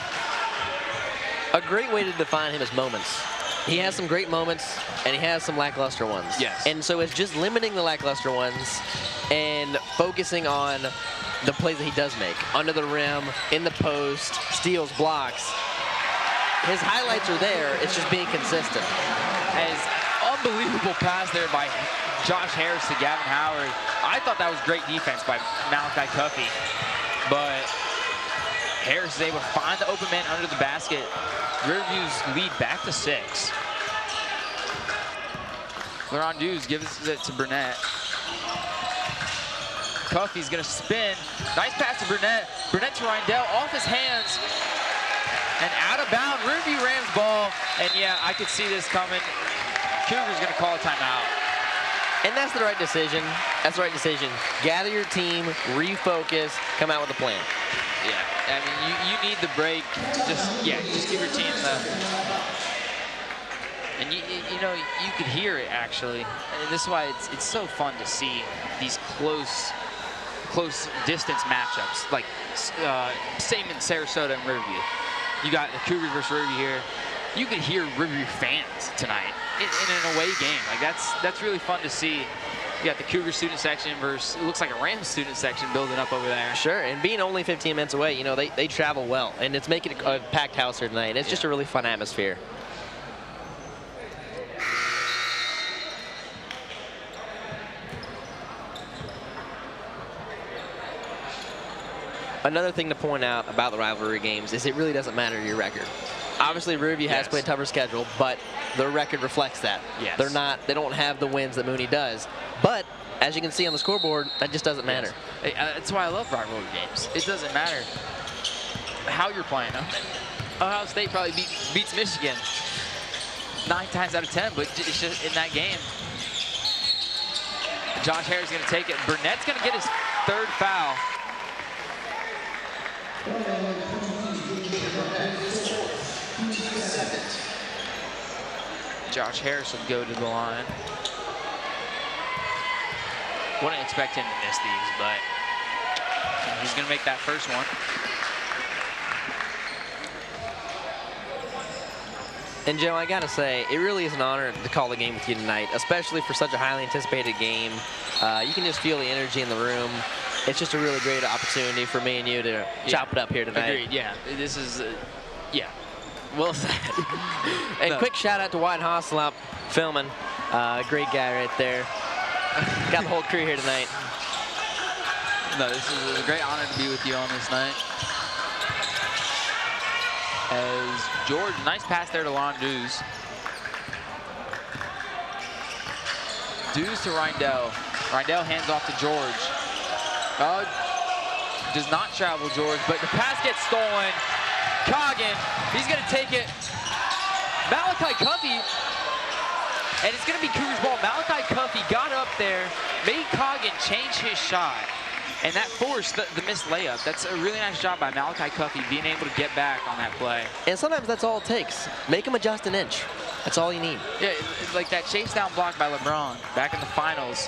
A great way to define him is moments. He has some great moments, and he has some lackluster ones. Yes. And so it's just limiting the lackluster ones and focusing on the plays that he does make. Under the rim, in the post, steals, blocks. His highlights are there. It's just being consistent. As unbelievable pass there by Josh Harris to Gavin Howard. I thought that was great defense by Malachi Cuffey, but Harris is able to find the open man under the basket. Riverview's lead back to 6. Laurent Dews gives it to Burnett. Cuffey's gonna spin. Nice pass to Burnett. Burnett to Rindell, off his hands. And out of bounds, Riverview Rams ball. And yeah, I could see this coming. Cougars gonna call a timeout. And that's the right decision. That's the right decision. Gather your team, refocus, come out with a plan. Yeah, I mean, you need the break. Just give your team the. And you know, you could hear it actually. And this is why it's so fun to see these close distance matchups. Like same in Sarasota and Riverview. You got the Cougars versus Riverview here. You could hear Riverview fans tonight in an away game. Like that's really fun to see. You got the Cougar student section versus, it looks like a Rams student section building up over there. Sure, and being only 15 minutes away, you know, they travel well, and it's making a packed house here tonight. It's just a really fun atmosphere. Another thing to point out about the rivalry games is it really doesn't matter your record. Obviously, Riverview has played a tougher schedule, but their record reflects that. Yes. They don't have the wins that Mooney does. But as you can see on the scoreboard, that just doesn't matter. That's why I love rivalry games. It doesn't matter how you're playing them. Ohio State probably beats Michigan 9 times out of 10, but it's just in that game. Josh Harris is going to take it. Burnett's going to get his 3rd foul. Josh Harris will go to the line. Wouldn't expect him to miss these, but he's going to make that first one. And Joe, I gotta say, it really is an honor to call the game with you tonight, especially for such a highly anticipated game. You can just feel the energy in the room. It's just a really great opportunity for me and you to chop it up here tonight. Agreed, yeah. This is, well said. And quick shout out to Wyatt Hostel out filming. Great guy right there. Got the whole crew here tonight. No, this is a great honor to be with you on this night. As George, nice pass there to Lon Dews. Dews to Rindell. Rindell hands off to George. Does not travel George, but the pass gets stolen. Coggin, he's gonna take it. Malachi Cuffey, and it's gonna be Cougars ball. Malachi Cuffey got up there, made Coggin change his shot, And that forced the missed layup. That's a really nice job by Malachi Cuffey being able to get back on that play. And sometimes that's all it takes. Make him adjust an inch. That's all you need. Yeah, like that chase down block by LeBron back in the finals.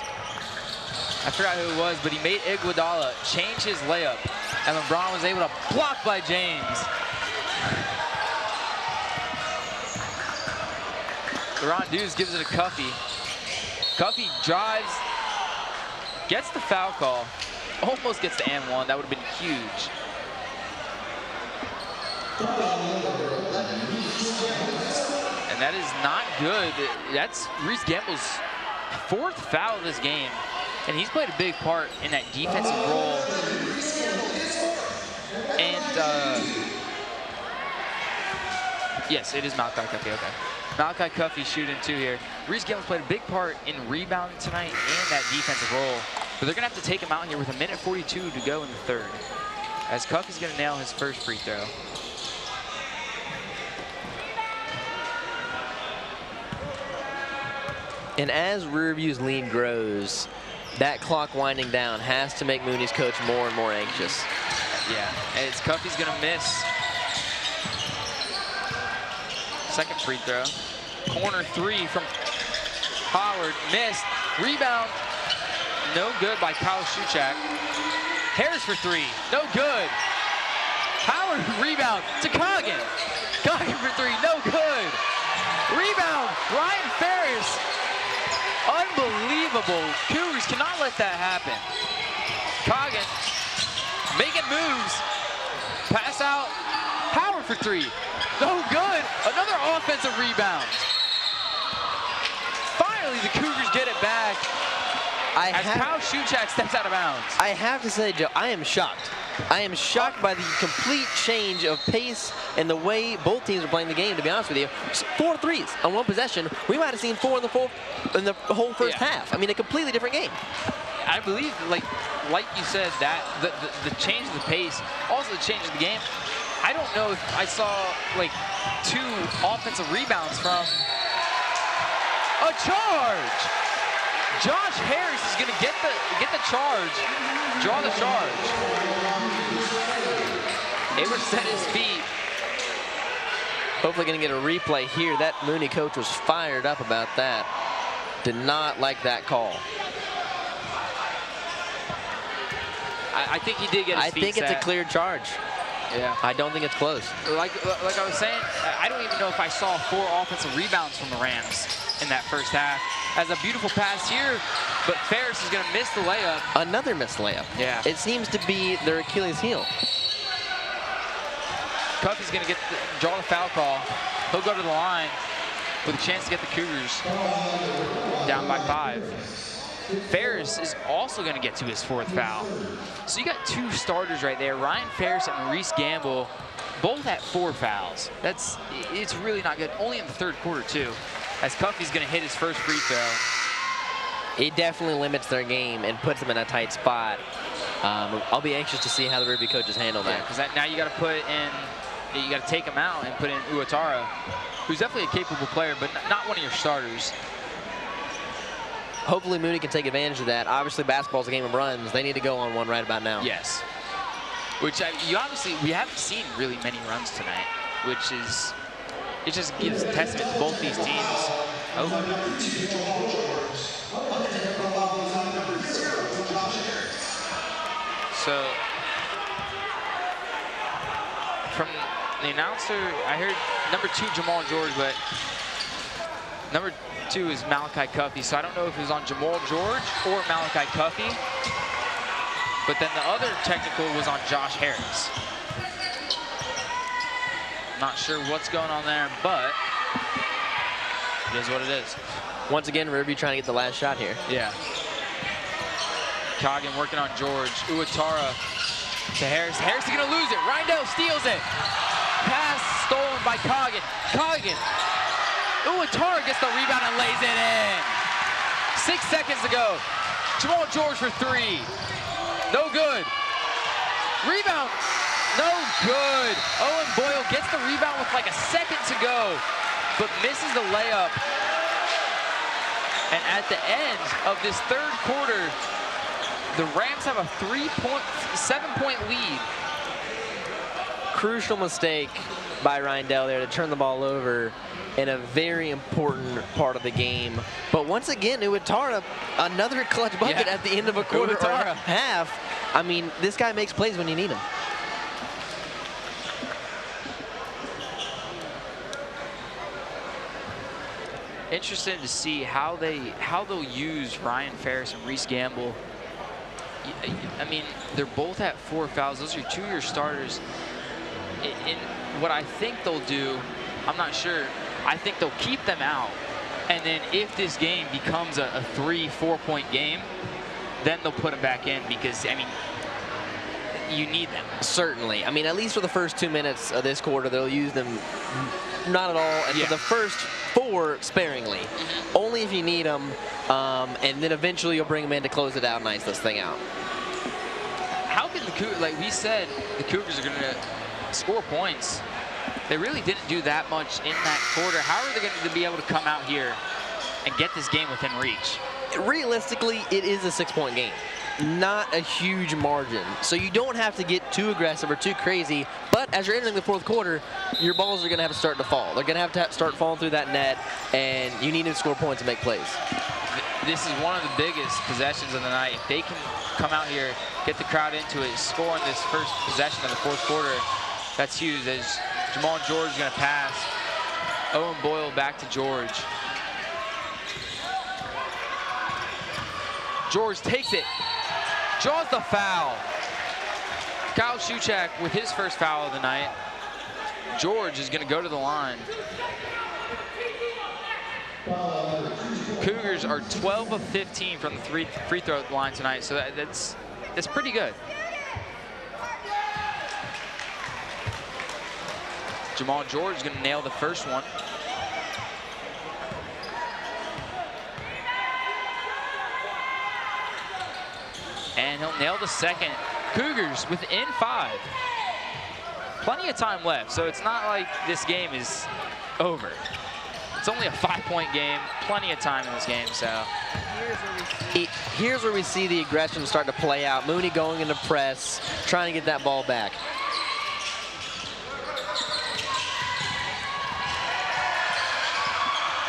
I forgot who it was, but he made Iguodala change his layup, and LeBron was able to block by James. LeBron Deuce gives it to Cuffey. Cuffey drives, gets the foul call, almost gets the and one. That would have been huge. And that is not good. That's Reese Gamble's 4th foul of this game. And he's played a big part in that defensive role. And yes, it is Malachi Cuffey, okay. Malachi Cuffey shooting 2 here. Reese Gamble's played a big part in rebounding tonight and that defensive role. But they're gonna have to take him out here with 1:42 to go in the 3rd. As Cuffey's gonna nail his first free throw. And as Riverview's lead grows, that clock winding down has to make Mooney's coach more and more anxious. Yeah, and it's Cuffey's gonna miss. 2nd free throw. Corner 3 from Howard, missed. Rebound, no good by Kyle Shuchak. Harris for 3, no good. Howard rebound to Coggin. Coggin for 3, no good. Rebound, Ryan Ferris. Unbelievable. Cougars cannot let that happen. Coggin making moves. Pass out. Howard for 3. No good. Another offensive rebound. Finally, the Cougars get it back. As Kyle Shuchak steps out of bounds. I have to say, Joe, I am shocked. I am shocked by the complete change of pace and the way both teams are playing the game, to be honest with you. 4 threes on one possession. We might have seen 4 in the whole first half. I mean, a completely different game. I believe, like you said, that the change of the pace, also the change of the game. I don't know if I saw like 2 offensive rebounds from a charge. Josh Harris is going to get the charge, draw the charge. Able to set his feet. Hopefully going to get a replay here. That Mooney coach was fired up about that. Did not like that call. I think he did get his feet I think it's set. a clear charge. Yeah. I don't think it's close. Like I was saying, I don't even know if I saw 4 offensive rebounds from the Rams in that first half. As a beautiful pass here, but Ferris is going to miss the layup. Another missed layup. Yeah. It seems to be their Achilles heel. Cuffey's going to draw the foul call. He'll go to the line with a chance to get the Cougars down by 5. Ferris is also going to get to his 4th foul. So you got 2 starters right there, Ryan Ferris and Reese Gamble, both at 4 fouls. It's really not good. Only in the 3rd quarter too, as Cuffey's going to hit his first free throw. It definitely limits their game and puts them in a tight spot. I'll be anxious to see how the Riverview coaches handle that. Because now you got to put in, you got to take him out and put in Uatara, who's definitely a capable player, but not one of your starters. Hopefully Mooney can take advantage of that. Obviously, basketball's a game of runs. They need to go on one right about now. Yes. Which we haven't seen really many runs tonight, which is, it just gives testament to both these teams. Oh. So, from the announcer, I heard number 2 Jamal George, but number 2 is Malachi Cuffey, so I don't know if it was on Jamal George or Malachi Cuffey. But then the other technical was on Josh Harris. Not sure what's going on there, but it is what it is. Once again, Riverview trying to get the last shot here. Yeah. Coggin working on George. Uatara to Harris. Harris is going to lose it. Rindell steals it. Pass stolen by Coggin. Coggin. Uatara gets the rebound and lays it in. 6 seconds to go. Jamal George for 3. No good. Rebound. No good. Owen Boyle gets the rebound with like a second to go, but misses the layup. And at the end of this 3rd quarter, the Rams have a 7-point lead. Crucial mistake by Rindell there to turn the ball over in a very important part of the game. But once again, Uwatara, another clutch bucket at the end of a quarter or a half. I mean, this guy makes plays when you need him. Interested to see how they'll use Ryan Ferris and Reese Gamble. I mean, they're both at 4 fouls. Those are 2 of your starters. And what I think they'll do, I'm not sure. I think they'll keep them out, and then if this game becomes a 3-4 point game, then they'll put them back in, because I mean, you need them. Certainly. I mean, at least for the first 2 minutes of this quarter, they'll use them not at all, and for the first 4 sparingly. Only if you need them, and then eventually you'll bring them in to close it out and ice this thing out. How can the Cougars, like we said, the Cougars are going to score points? They really didn't do that much in that quarter. How are they going to be able to come out here and get this game within reach? Realistically, it is a 6-point game. Not a huge margin. So you don't have to get too aggressive or too crazy. But as you're entering the 4th quarter, your balls are going to have to start to fall. They're going to have to start falling through that net, and you need to score points and make plays. This is one of the biggest possessions of the night. If they can come out here, get the crowd into it, score on this first possession of the 4th quarter, that's huge. As Jamal George is going to pass. Owen Boyle back to George. George takes it. Draws the foul. Kyle Shuchak with his first foul of the night. George is going to go to the line. Cougars are 12 of 15 from the free throw line tonight, so that's pretty good. Jamal George is going to nail the first one. And he'll nail the second. Cougars within 5. Plenty of time left, so it's not like this game is over. It's only a 5-point game. Plenty of time in this game, so. Here's where we see the aggression start to play out. Mooney going into press, trying to get that ball back.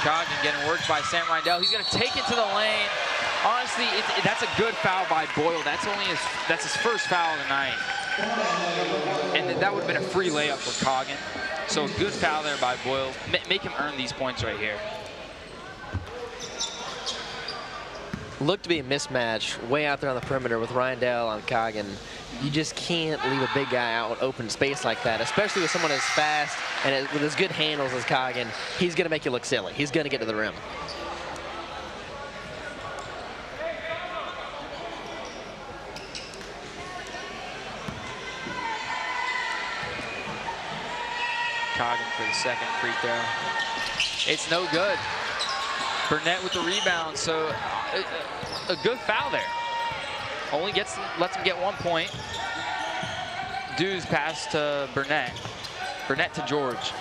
Coggin getting worked by Sam Rindell. He's going to take it to the lane. Honestly, that's a good foul by Boyle. That's his first foul of the night. And that would have been a free layup for Coggin. So a good foul there by Boyle. Make him earn these points right here. Looked to be a mismatch way out there on the perimeter with Rindell on Coggin. You just can't leave a big guy out in open space like that, especially with someone as fast and with as good handles as Coggin. He's going to make you look silly. He's going to get to the rim. Coggin for the second free throw. It's no good. Burnett with the rebound, so a good foul there. Only lets him get 1 point. Dews pass to Burnett. Burnett to George.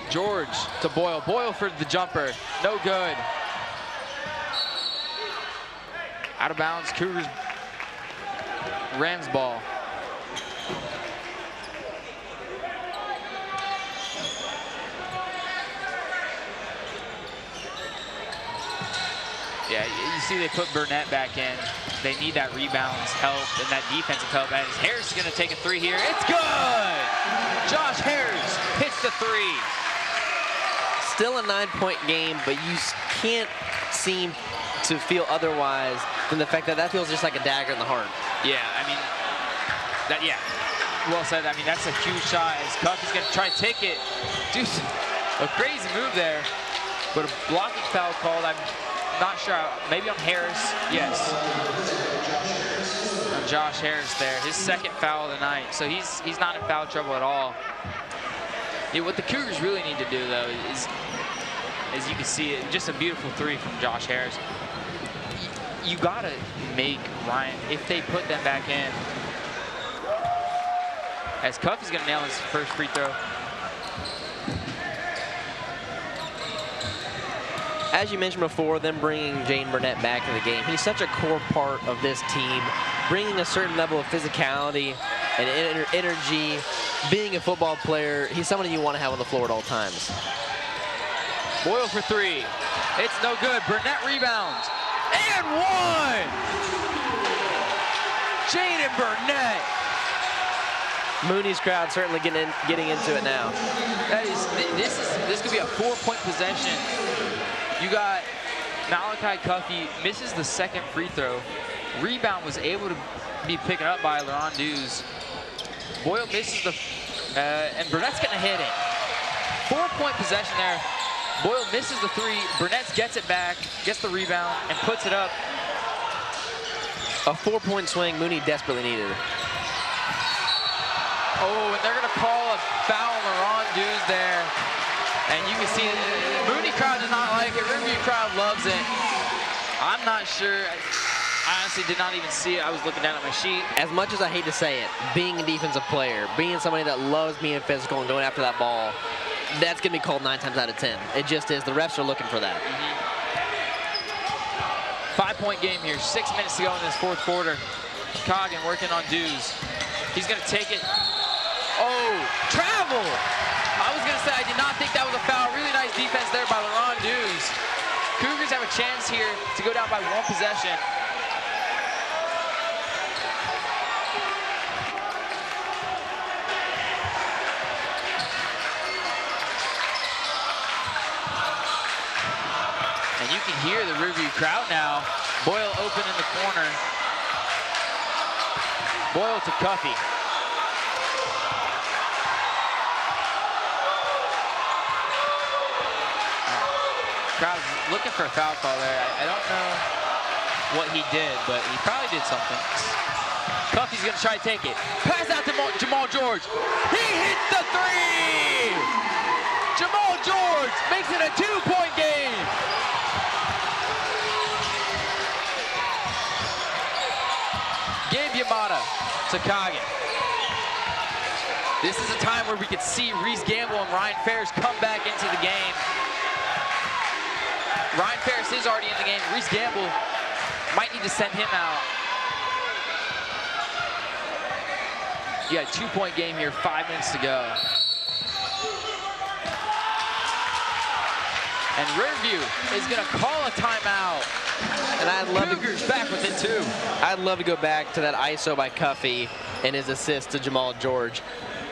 George to Boyle. Boyle for the jumper. No good. Out of bounds, Cougars. Rams ball. Yeah, you see they put Burnett back in. They need that rebounds help and that defensive help. As Harris is going to take a 3 here. It's good! Josh Harris hits the 3. Still a 9-point game, but you can't seem to feel otherwise than the fact that that feels just like a dagger in the heart. Yeah, I mean, well said. I mean, that's a huge shot as Cuffy's going to try to take it. Dude, a crazy move there, but a blocking foul called. I'm not sure. Maybe on Harris. Yes. On Josh Harris there. His second foul of the night. So he's not in foul trouble at all. Yeah, what the Cougars really need to do, though, is, as you can see, just a beautiful 3 from Josh Harris. You got to make Ryan, if they put them back in. As Cuffy's going to nail his first free throw. as you mentioned before, them bringing Jaden Burnett back to the game, he's such a core part of this team, bringing a certain level of physicality and energy, being a football player. He's someone you want to have on the floor at all times. Boyle for three. It's no good. Burnett rebounds. And one! Jaden Burnett. Mooney's crowd certainly getting into it now. This could be a 4-point possession. You got Malachi Cuffey misses the second free throw. Rebound was able to be picked up by LeRon Dews. Boyle misses and Burnett's gonna hit it. 4-point possession there. Boyle misses the three. Burnett gets it back, gets the rebound, and puts it up. A 4-point swing Mooney desperately needed. Oh, and they're going to call a foul on LeRon Dews there. And you can see the Mooney crowd does not like it. Riverview crowd loves it. I'm not sure. I honestly did not even see it. I was looking down at my sheet. As much as I hate to say it, being a defensive player, being somebody that loves being physical and going after that ball, that's going to be called 9 times out of 10. It just is. The refs are looking for that. 5-point game here. 6 minutes to go in this fourth quarter. Coggin working on Dews. He's going to take it. Oh, travel! I was going to say, I did not think that was a foul. Really nice defense there by LeRon Dews. Cougars have a chance here to go down by 1 possession. And you can hear the Riverview crowd now. Boyle open in the corner. Boyle to Cuffey. Crowd's looking for a foul call there. I don't know what he did, but he probably did something. Cuffey's gonna try to take it. Pass out to Jamal George. He hits the three! Jamal George makes it a 2-point game. Gabe Yamada to Coggin. This is a time where we could see Reese Gamble and Ryan Ferris come back into the game. Ryan Ferris is already in the game. Reese Gamble might need to send him out. You got a 2-point game here, 5 minutes to go. And Riverview is gonna call a timeout. And I'd love Cougars back within 2. I'd love to go back to that ISO by Cuffey and his assist to Jamal George.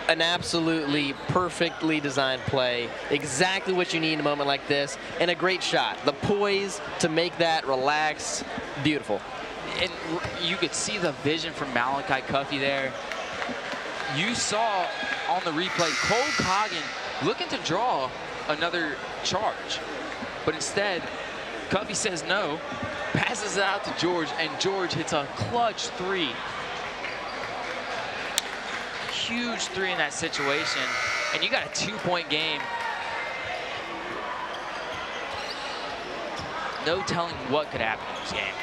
An absolutely perfectly designed play, exactly what you need in a moment like this, and a great shot. The poise to make that relax, beautiful. And you could see the vision from Malachi Cuffey there. You saw on the replay Cole Coggin looking to draw another charge, but instead Cuffey says no, passes it out to George, and George hits a clutch 3. Huge 3 in that situation, and you got a 2-point game. No telling what could happen in this game.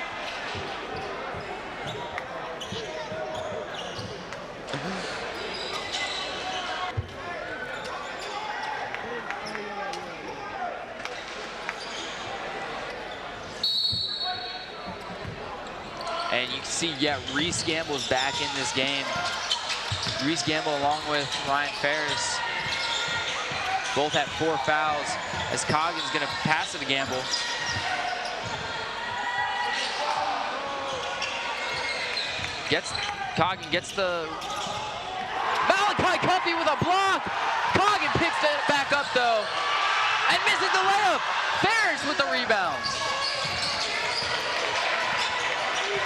And you can see, yeah, Reese Gamble's back in this game. Reese Gamble along with Ryan Ferris both had 4 fouls as Coggin's gonna pass it to Gamble. Coggin gets the Malachi Cuffey with a block. Coggin picks it back up though and misses the layup. Ferris with the rebound.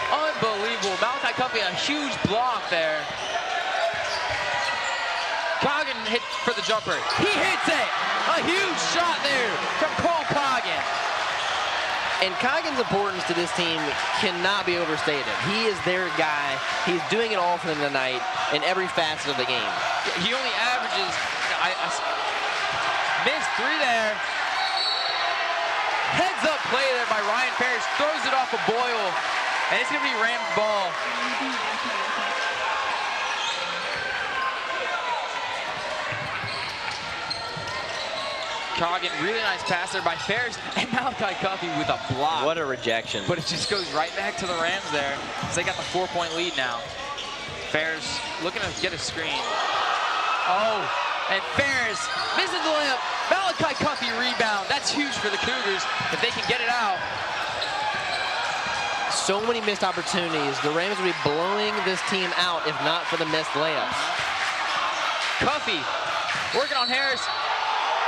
Unbelievable. Malachi Cuffey a huge block there. Coggin hit for the jumper. He hits it. A huge shot there from Cole Coggin. And Coggin's importance to this team cannot be overstated. He is their guy. He's doing it all for them tonight in every facet of the game. He only averages, missed 3 there. Heads up play there by Ryan Ferris. Throws it off of Boyle. And it's going to be Rams ball. Coggin, really nice pass there by Ferris, and Malachi Cuffey with a block. What a rejection. But it just goes right back to the Rams there. So they got the 4-point lead now. Ferris looking to get a screen. Oh, and Ferris misses the layup. Malachi Cuffey rebound. That's huge for the Cougars if they can get it out. So many missed opportunities. The Rams would be blowing this team out if not for the missed layups. Cuffey working on Harris.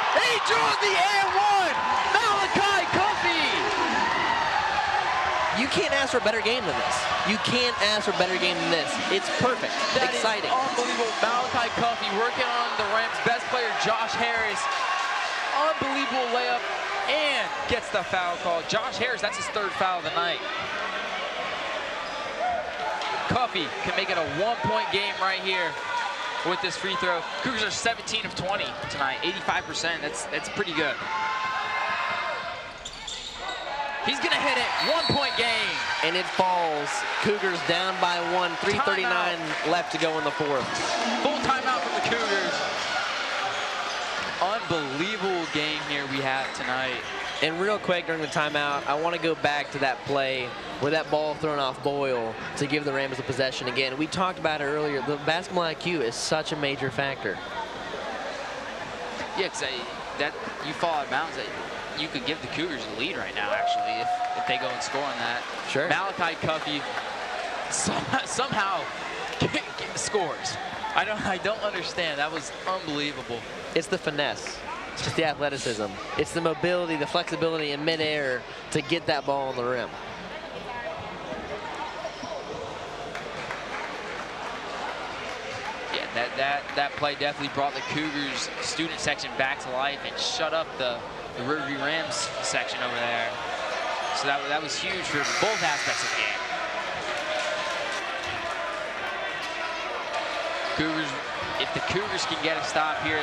He draws the and one. Malachi Cuffey. You can't ask for a better game than this. You can't ask for a better game than this. It's perfect. That exciting. Is unbelievable. Malachi Cuffey working on the Rams' best player, Josh Harris. Unbelievable layup and gets the foul call. Josh Harris, that's his 3rd foul of the night. Cuffey can make it a 1-point game right here with this free throw. Cougars are 17 of 20 tonight, 85%. That's pretty good. He's gonna hit it, 1-point game. And it falls. Cougars down by 1, 3:39 left to go in the 4th. Full timeout from the Cougars. Unbelievable game here we have tonight. And real quick during the timeout, I want to go back to that play where that ball thrown off Boyle to give the Rams the possession again. We talked about it earlier. The basketball IQ is such a major factor. Yeah, because that you fall out of bounds, that you could give the Cougars the lead right now, actually, if they go and score on that. Sure. Malachi Cuffey somehow scores. I don't understand. That was unbelievable. It's the finesse. It's just the athleticism. It's the mobility, the flexibility in midair to get that ball on the rim. Yeah, that play definitely brought the Cougars student section back to life and shut up the Riverview Rams section over there. So that was huge for both aspects of the game. Cougars, if the Cougars can get a stop here,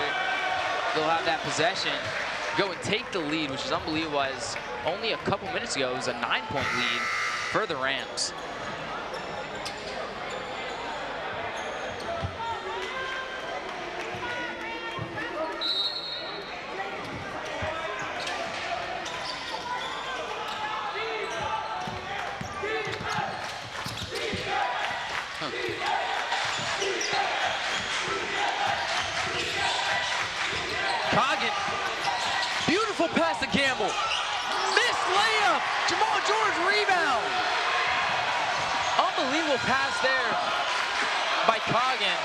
they'll have that possession, go and take the lead, which is unbelievable, as only a couple minutes ago it was a 9-point lead for the Rams. Coggin, beautiful pass to Gamble. Missed layup, Jamal George rebound. Unbelievable pass there by Coggin,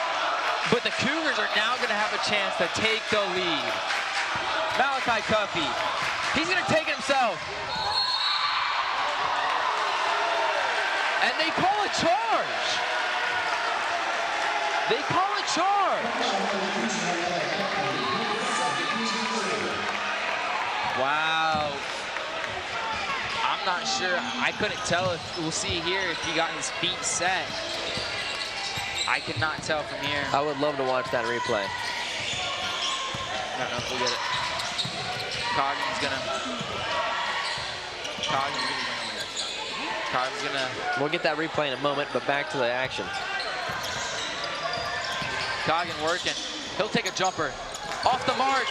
but the Cougars are now gonna have a chance to take the lead. Malachi Cuffey, he's gonna take it himself. And they call a charge. They call a charge. Wow. I'm not sure. I couldn't tell if, we'll see here if he got his feet set. I could not tell from here. I would love to watch that replay. I don't know if we'll get it. Coggin's gonna. We'll get that replay in a moment, but back to the action. Coggin working. He'll take a jumper. Off the mark.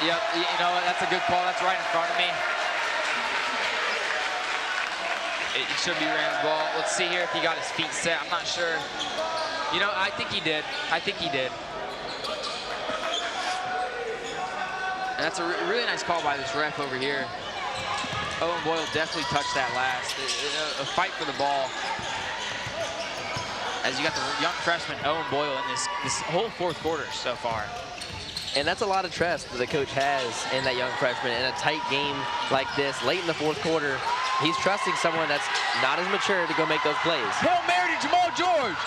Yep, you know what? That's a good call. That's right in front of me. It should be Rams ball. Let's see here if he got his feet set. I'm not sure. You know, I think he did. I think he did. And that's a really nice call by this ref over here. Owen Boyle definitely touched that last. A fight for the ball. As you got the young freshman Owen Boyle in this whole 4th quarter so far. And that's a lot of trust that the coach has in that young freshman in a tight game like this, late in the 4th quarter. He's trusting someone that's not as mature to go make those plays. Hail Mary to Jamal George.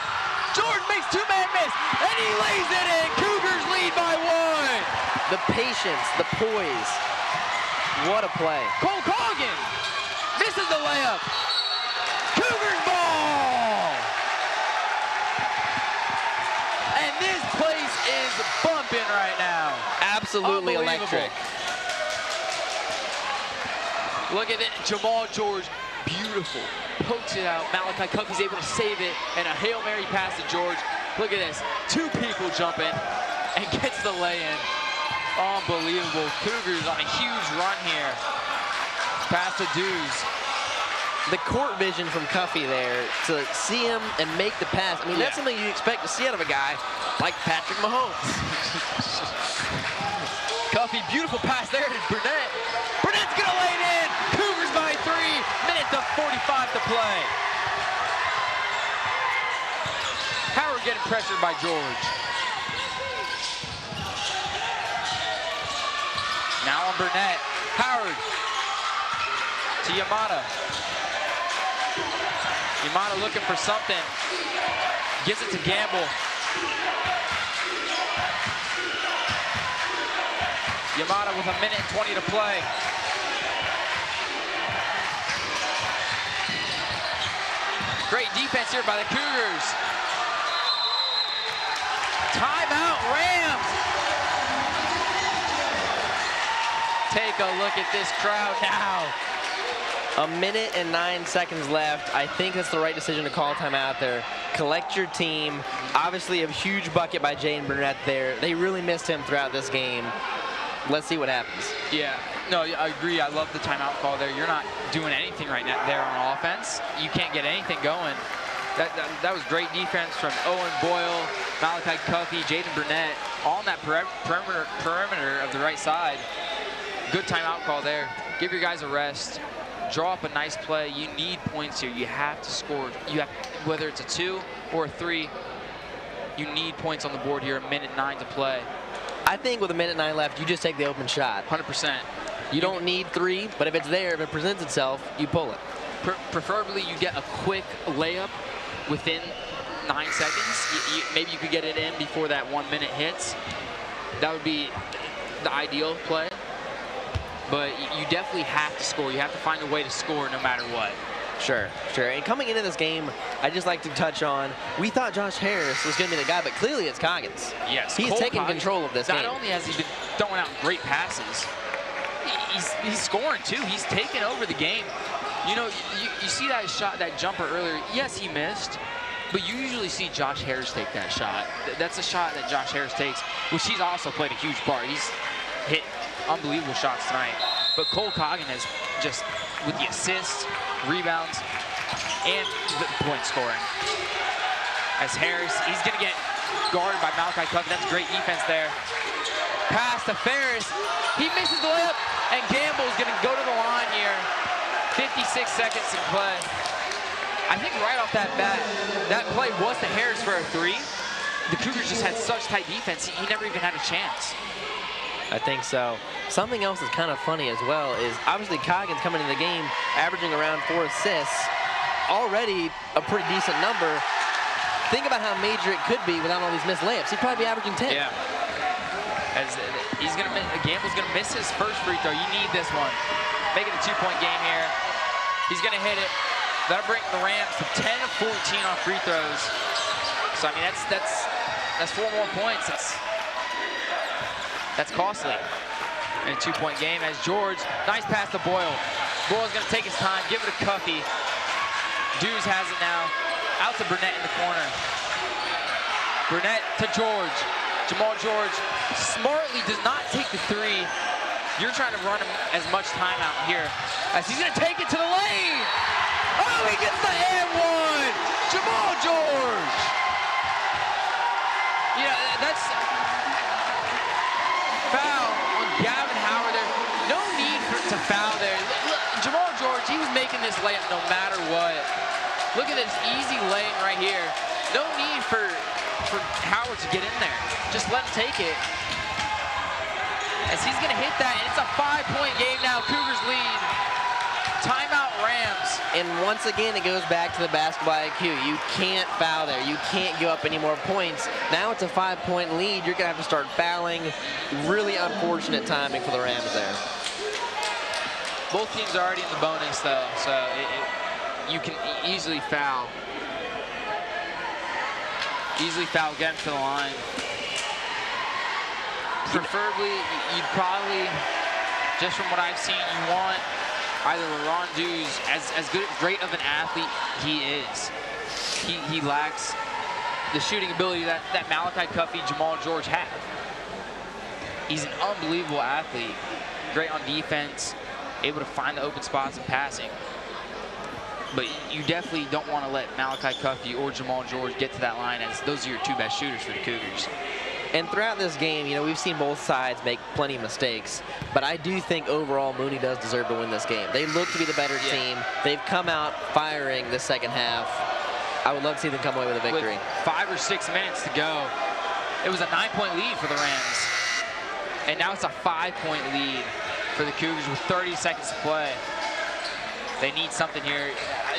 George makes 2-man miss, and he lays it in. Cougars lead by 1. The patience, the poise. What a play. Cole Coggin misses the layup. Cougars ball. And this place is bumping right now. Absolutely electric. Look at it, Jamal George, beautiful. Pokes it out, Malachi Cuffey's able to save it, and a Hail Mary pass to George. Look at this, 2 people jumping. and gets the lay-in. Unbelievable. Cougars on a huge run here. Pass to Dews. The court vision from Cuffey there to see him and make the pass. I mean, that's something you expect to see out of a guy like Patrick Mahomes. Cuffey, beautiful pass there to Burnett. Burnett's gonna lay it in. Cougars by 3. Minute to 45 to play. Howard getting pressured by George. Now on Burnett. Howard to Yamada. Yamada looking for something. Gives it to Gamble. Yamada with 1:20 to play. Great defense here by the Cougars. Timeout, Rams. Take a look at this crowd now. 1:09 left. I think that's the right decision to call timeout there. Collect your team. Obviously a huge bucket by Jaden Burnett there. They really missed him throughout this game. Let's see what happens. Yeah, no, I agree. I love the timeout call there. You're not doing anything right now there on offense. You can't get anything going. That was great defense from Owen Boyle, Malachi Cuffey, Jaden Burnett, all on that perimeter of the right side. Good timeout call there. Give your guys a rest. Draw up a nice play. You need points here. You have to score. You have, whether it's a 2 or a 3, you need points on the board here. 1:09 to play. I think with 1:09 left, you just take the open shot. 100%. You don't need 3, but if it's there, if it presents itself, you pull it. Preferably you get a quick layup within 9 seconds. Maybe you could get it in before that 1 minute hits. That would be the ideal play. But you definitely have to score. You have to find a way to score no matter what. Sure, sure. And coming into this game, I'd just like to touch on, we thought Josh Harris was going to be the guy, but clearly it's Coggins. Yes. He's taking control of this game. Not only has he been throwing out great passes, he's scoring too. He's taking over the game. You know, you see that shot, that jumper earlier. Yes, he missed, but you usually see Josh Harris take that shot. That's a shot that Josh Harris takes, which he's also played a huge part. He's hit unbelievable shots tonight. But Cole Coggin has just, with the assists, rebounds, and the point scoring. As Harris, he's going to get guarded by Malachi Cuffey. That's great defense there. Pass to Ferris. He misses the layup, and Gamble's going to go to the line here. 56 seconds to play. I think right off that bat, that play was to Harris for a 3. The Cougars just had such tight defense, he never even had a chance. I think so. Something else that's kind of funny as well is obviously Coggins coming into the game averaging around 4 assists. Already a pretty decent number. Think about how major it could be without all these missed layups. He'd probably be averaging 10. Yeah. As he's gonna miss, Gamble's gonna miss his first free throw. You need this one. Make it a 2-point game here. He's gonna hit it. That'll bring the Rams to 10 of 14 on free throws. So I mean that's 4 more points. That's costly in a 2-point game. As George, nice pass to Boyle. Boyle's gonna take his time, give it to Cuffey. Dews has it now. Out to Burnett in the corner. Burnett to George. Jamal George smartly does not take the 3. You're trying to run him as much time out here. As he's gonna take it to the lane. Oh, he gets the and 1. Jamal George. Yeah, that's foul on Gavin Howard there. No need to foul there. Look, Jamal George, he was making this layup no matter what. Look at this easy laying right here. No need for Howard to get in there. Just let him take it. As he's gonna hit that, and it's a 5-point game now. Cougars lead. Timeout Rams. And once again, it goes back to the basketball IQ. You can't foul there. You can't give up any more points. Now it's a 5-point lead. You're gonna have to start fouling. Really unfortunate timing for the Rams there. Both teams are already in the bonus though, so you can easily foul. Easily foul, get him to the line. Preferably, you'd probably, just from what I've seen, you want either LaRon Dews, as great of an athlete he is. He lacks the shooting ability that Malachi Cuffey, Jamal George have. He's an unbelievable athlete, great on defense, able to find the open spots and passing. But you definitely don't want to let Malachi Cuffey or Jamal George get to that line, as those are your two best shooters for the Cougars. And throughout this game, you know, we've seen both sides make plenty of mistakes, but I do think overall Mooney does deserve to win this game. They look to be the better team. They've come out firing the second half. I would love to see them come away with a victory. With 5 or 6 minutes to go, it was a 9-point lead for the Rams. And now it's a 5-point lead for the Cougars with 30 seconds to play. They need something here.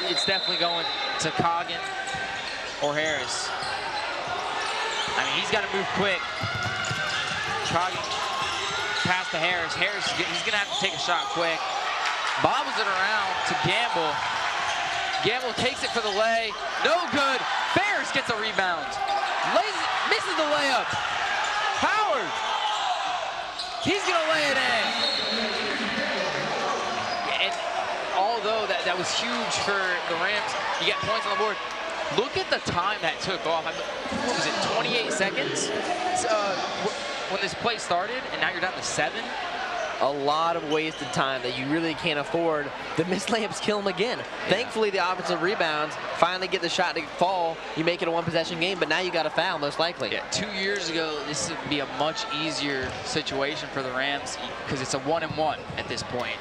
It's definitely going to Coggin or Harris. I mean, he's got to move quick. Coggin pass to Harris. Harris, he's going to have to take a shot quick. Bobbles it around to Gamble. Gamble takes it for the lay. No good. Ferris gets a rebound. Misses the layup. Howard. He's going to lay it in. And although that was huge for the Rams, you get points on the board. Look at the time that took off. What was it, 28 seconds? When this play started, and now you're down to 7? A lot of wasted time that you really can't afford. The missed layups kill them again. Yeah. Thankfully, the offensive rebounds finally get the shot to fall. You make it a one-possession game, but now you got a foul, most likely. Yeah, 2 years ago, this would be a much easier situation for the Rams because it's a 1-and-1 at this point.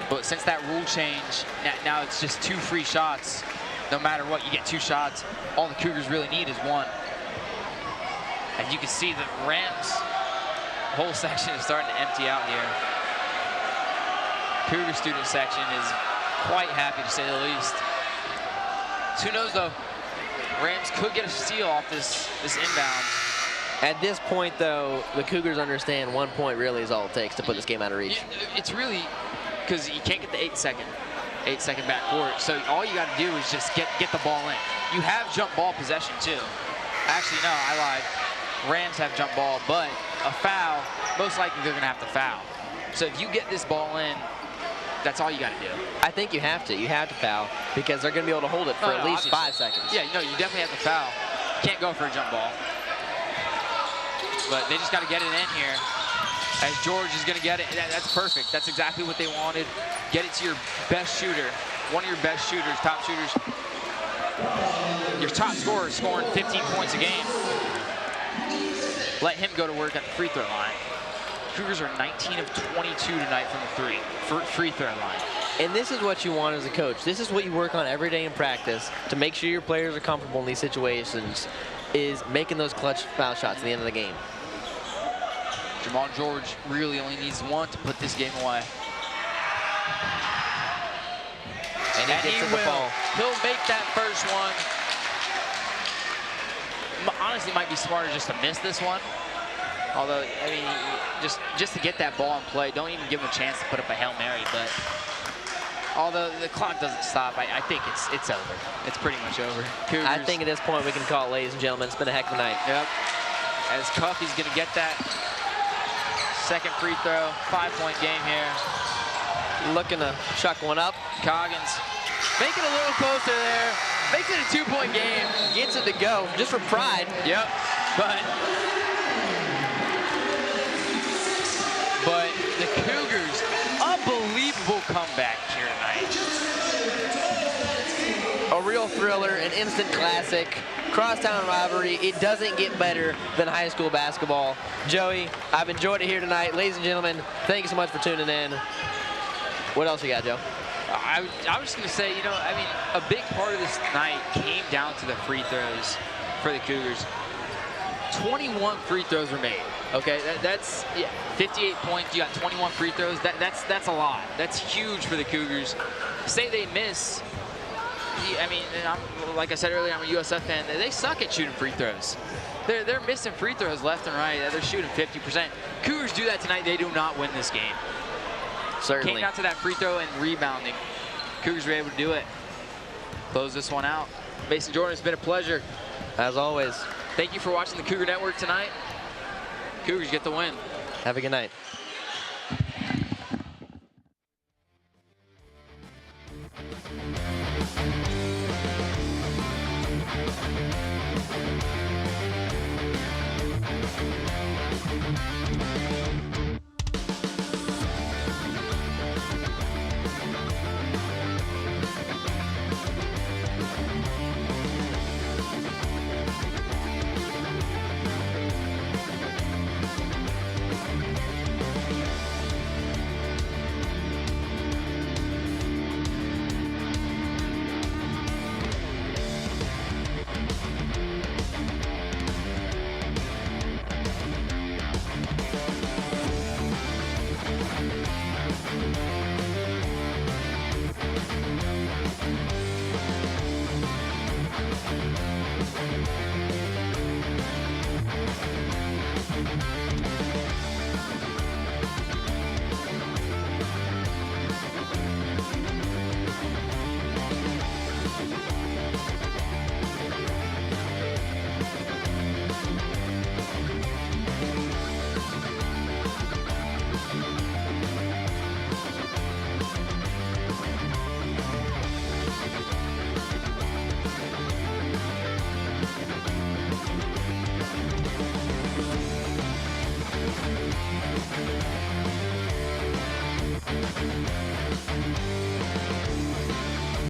But since that rule change, now it's just 2 free shots. No matter what, you get 2 shots. All the Cougars really need is 1. And you can see the Rams' whole section is starting to empty out here. Cougar student section is quite happy, to say the least. Who knows, though? Rams could get a steal off this inbound. At this point, though, the Cougars understand 1 point really is all it takes to put this game out of reach. It's really, because you can't get the 8-second backcourt. So all you got to do is just get the ball in. You have jump ball possession too. Actually, no, I lied. Rams have jump ball, but a foul, most likely they're going to have to foul. So if you get this ball in, that's all you got to do. I think you have to. You have to foul because they're going to be able to hold it for at least obviously. 5 seconds. Yeah, no, you definitely have to foul. You can't go for a jump ball. But they just got to get it in here. As George is going to get it, that's perfect. That's exactly what they wanted. Get it to your best shooter, one of your best shooters, top shooters. Your top scorer is scoring 15 points a game. Let him go to work at the free throw line. Cougars are 19 of 22 tonight from the free throw line. And this is what you want as a coach. This is what you work on every day in practice to make sure your players are comfortable in these situations, is making those clutch foul shots at the end of the game. Jamal George really only needs 1 to put this game away. And he gets the ball. He'll make that first one. Honestly, might be smarter just to miss this one. Although, I mean, just to get that ball in play, don't even give him a chance to put up a Hail Mary. But although the clock doesn't stop, I think it's over. It's pretty much over. Cougars. I think at this point we can call it, ladies and gentlemen. It's been a heck of a night. Yep. As Cuffey's going to get that second free throw, 5-point game here. Looking to chuck one up. Coggins make it a little closer there. Makes it a 2-point game. Gets it to go, just for pride. Yep. But the Cougars, unbelievable comeback here tonight. A real thriller, an instant classic. Crosstown rivalry. It doesn't get better than high school basketball. Joey, I've enjoyed it here tonight. Ladies and gentlemen, thank you so much for tuning in. What else you got, Joe? I was just going to say, you know, I mean, a big part of this night came down to the free throws for the Cougars. 21 free throws were made. Okay, that's 58 points. You got 21 free throws. That's a lot. That's huge for the Cougars. Say they miss. I mean, like I said earlier, I'm a USF fan. They suck at shooting free throws. They're missing free throws left and right. They're shooting 50%. Cougars do that tonight. They do not win this game. Certainly. Came down to that free throw and rebounding. Cougars were able to do it. Close this one out. Mason Jordan, it's been a pleasure. As always. Thank you for watching the Cougar Network tonight. Cougars get the win. Have a good night.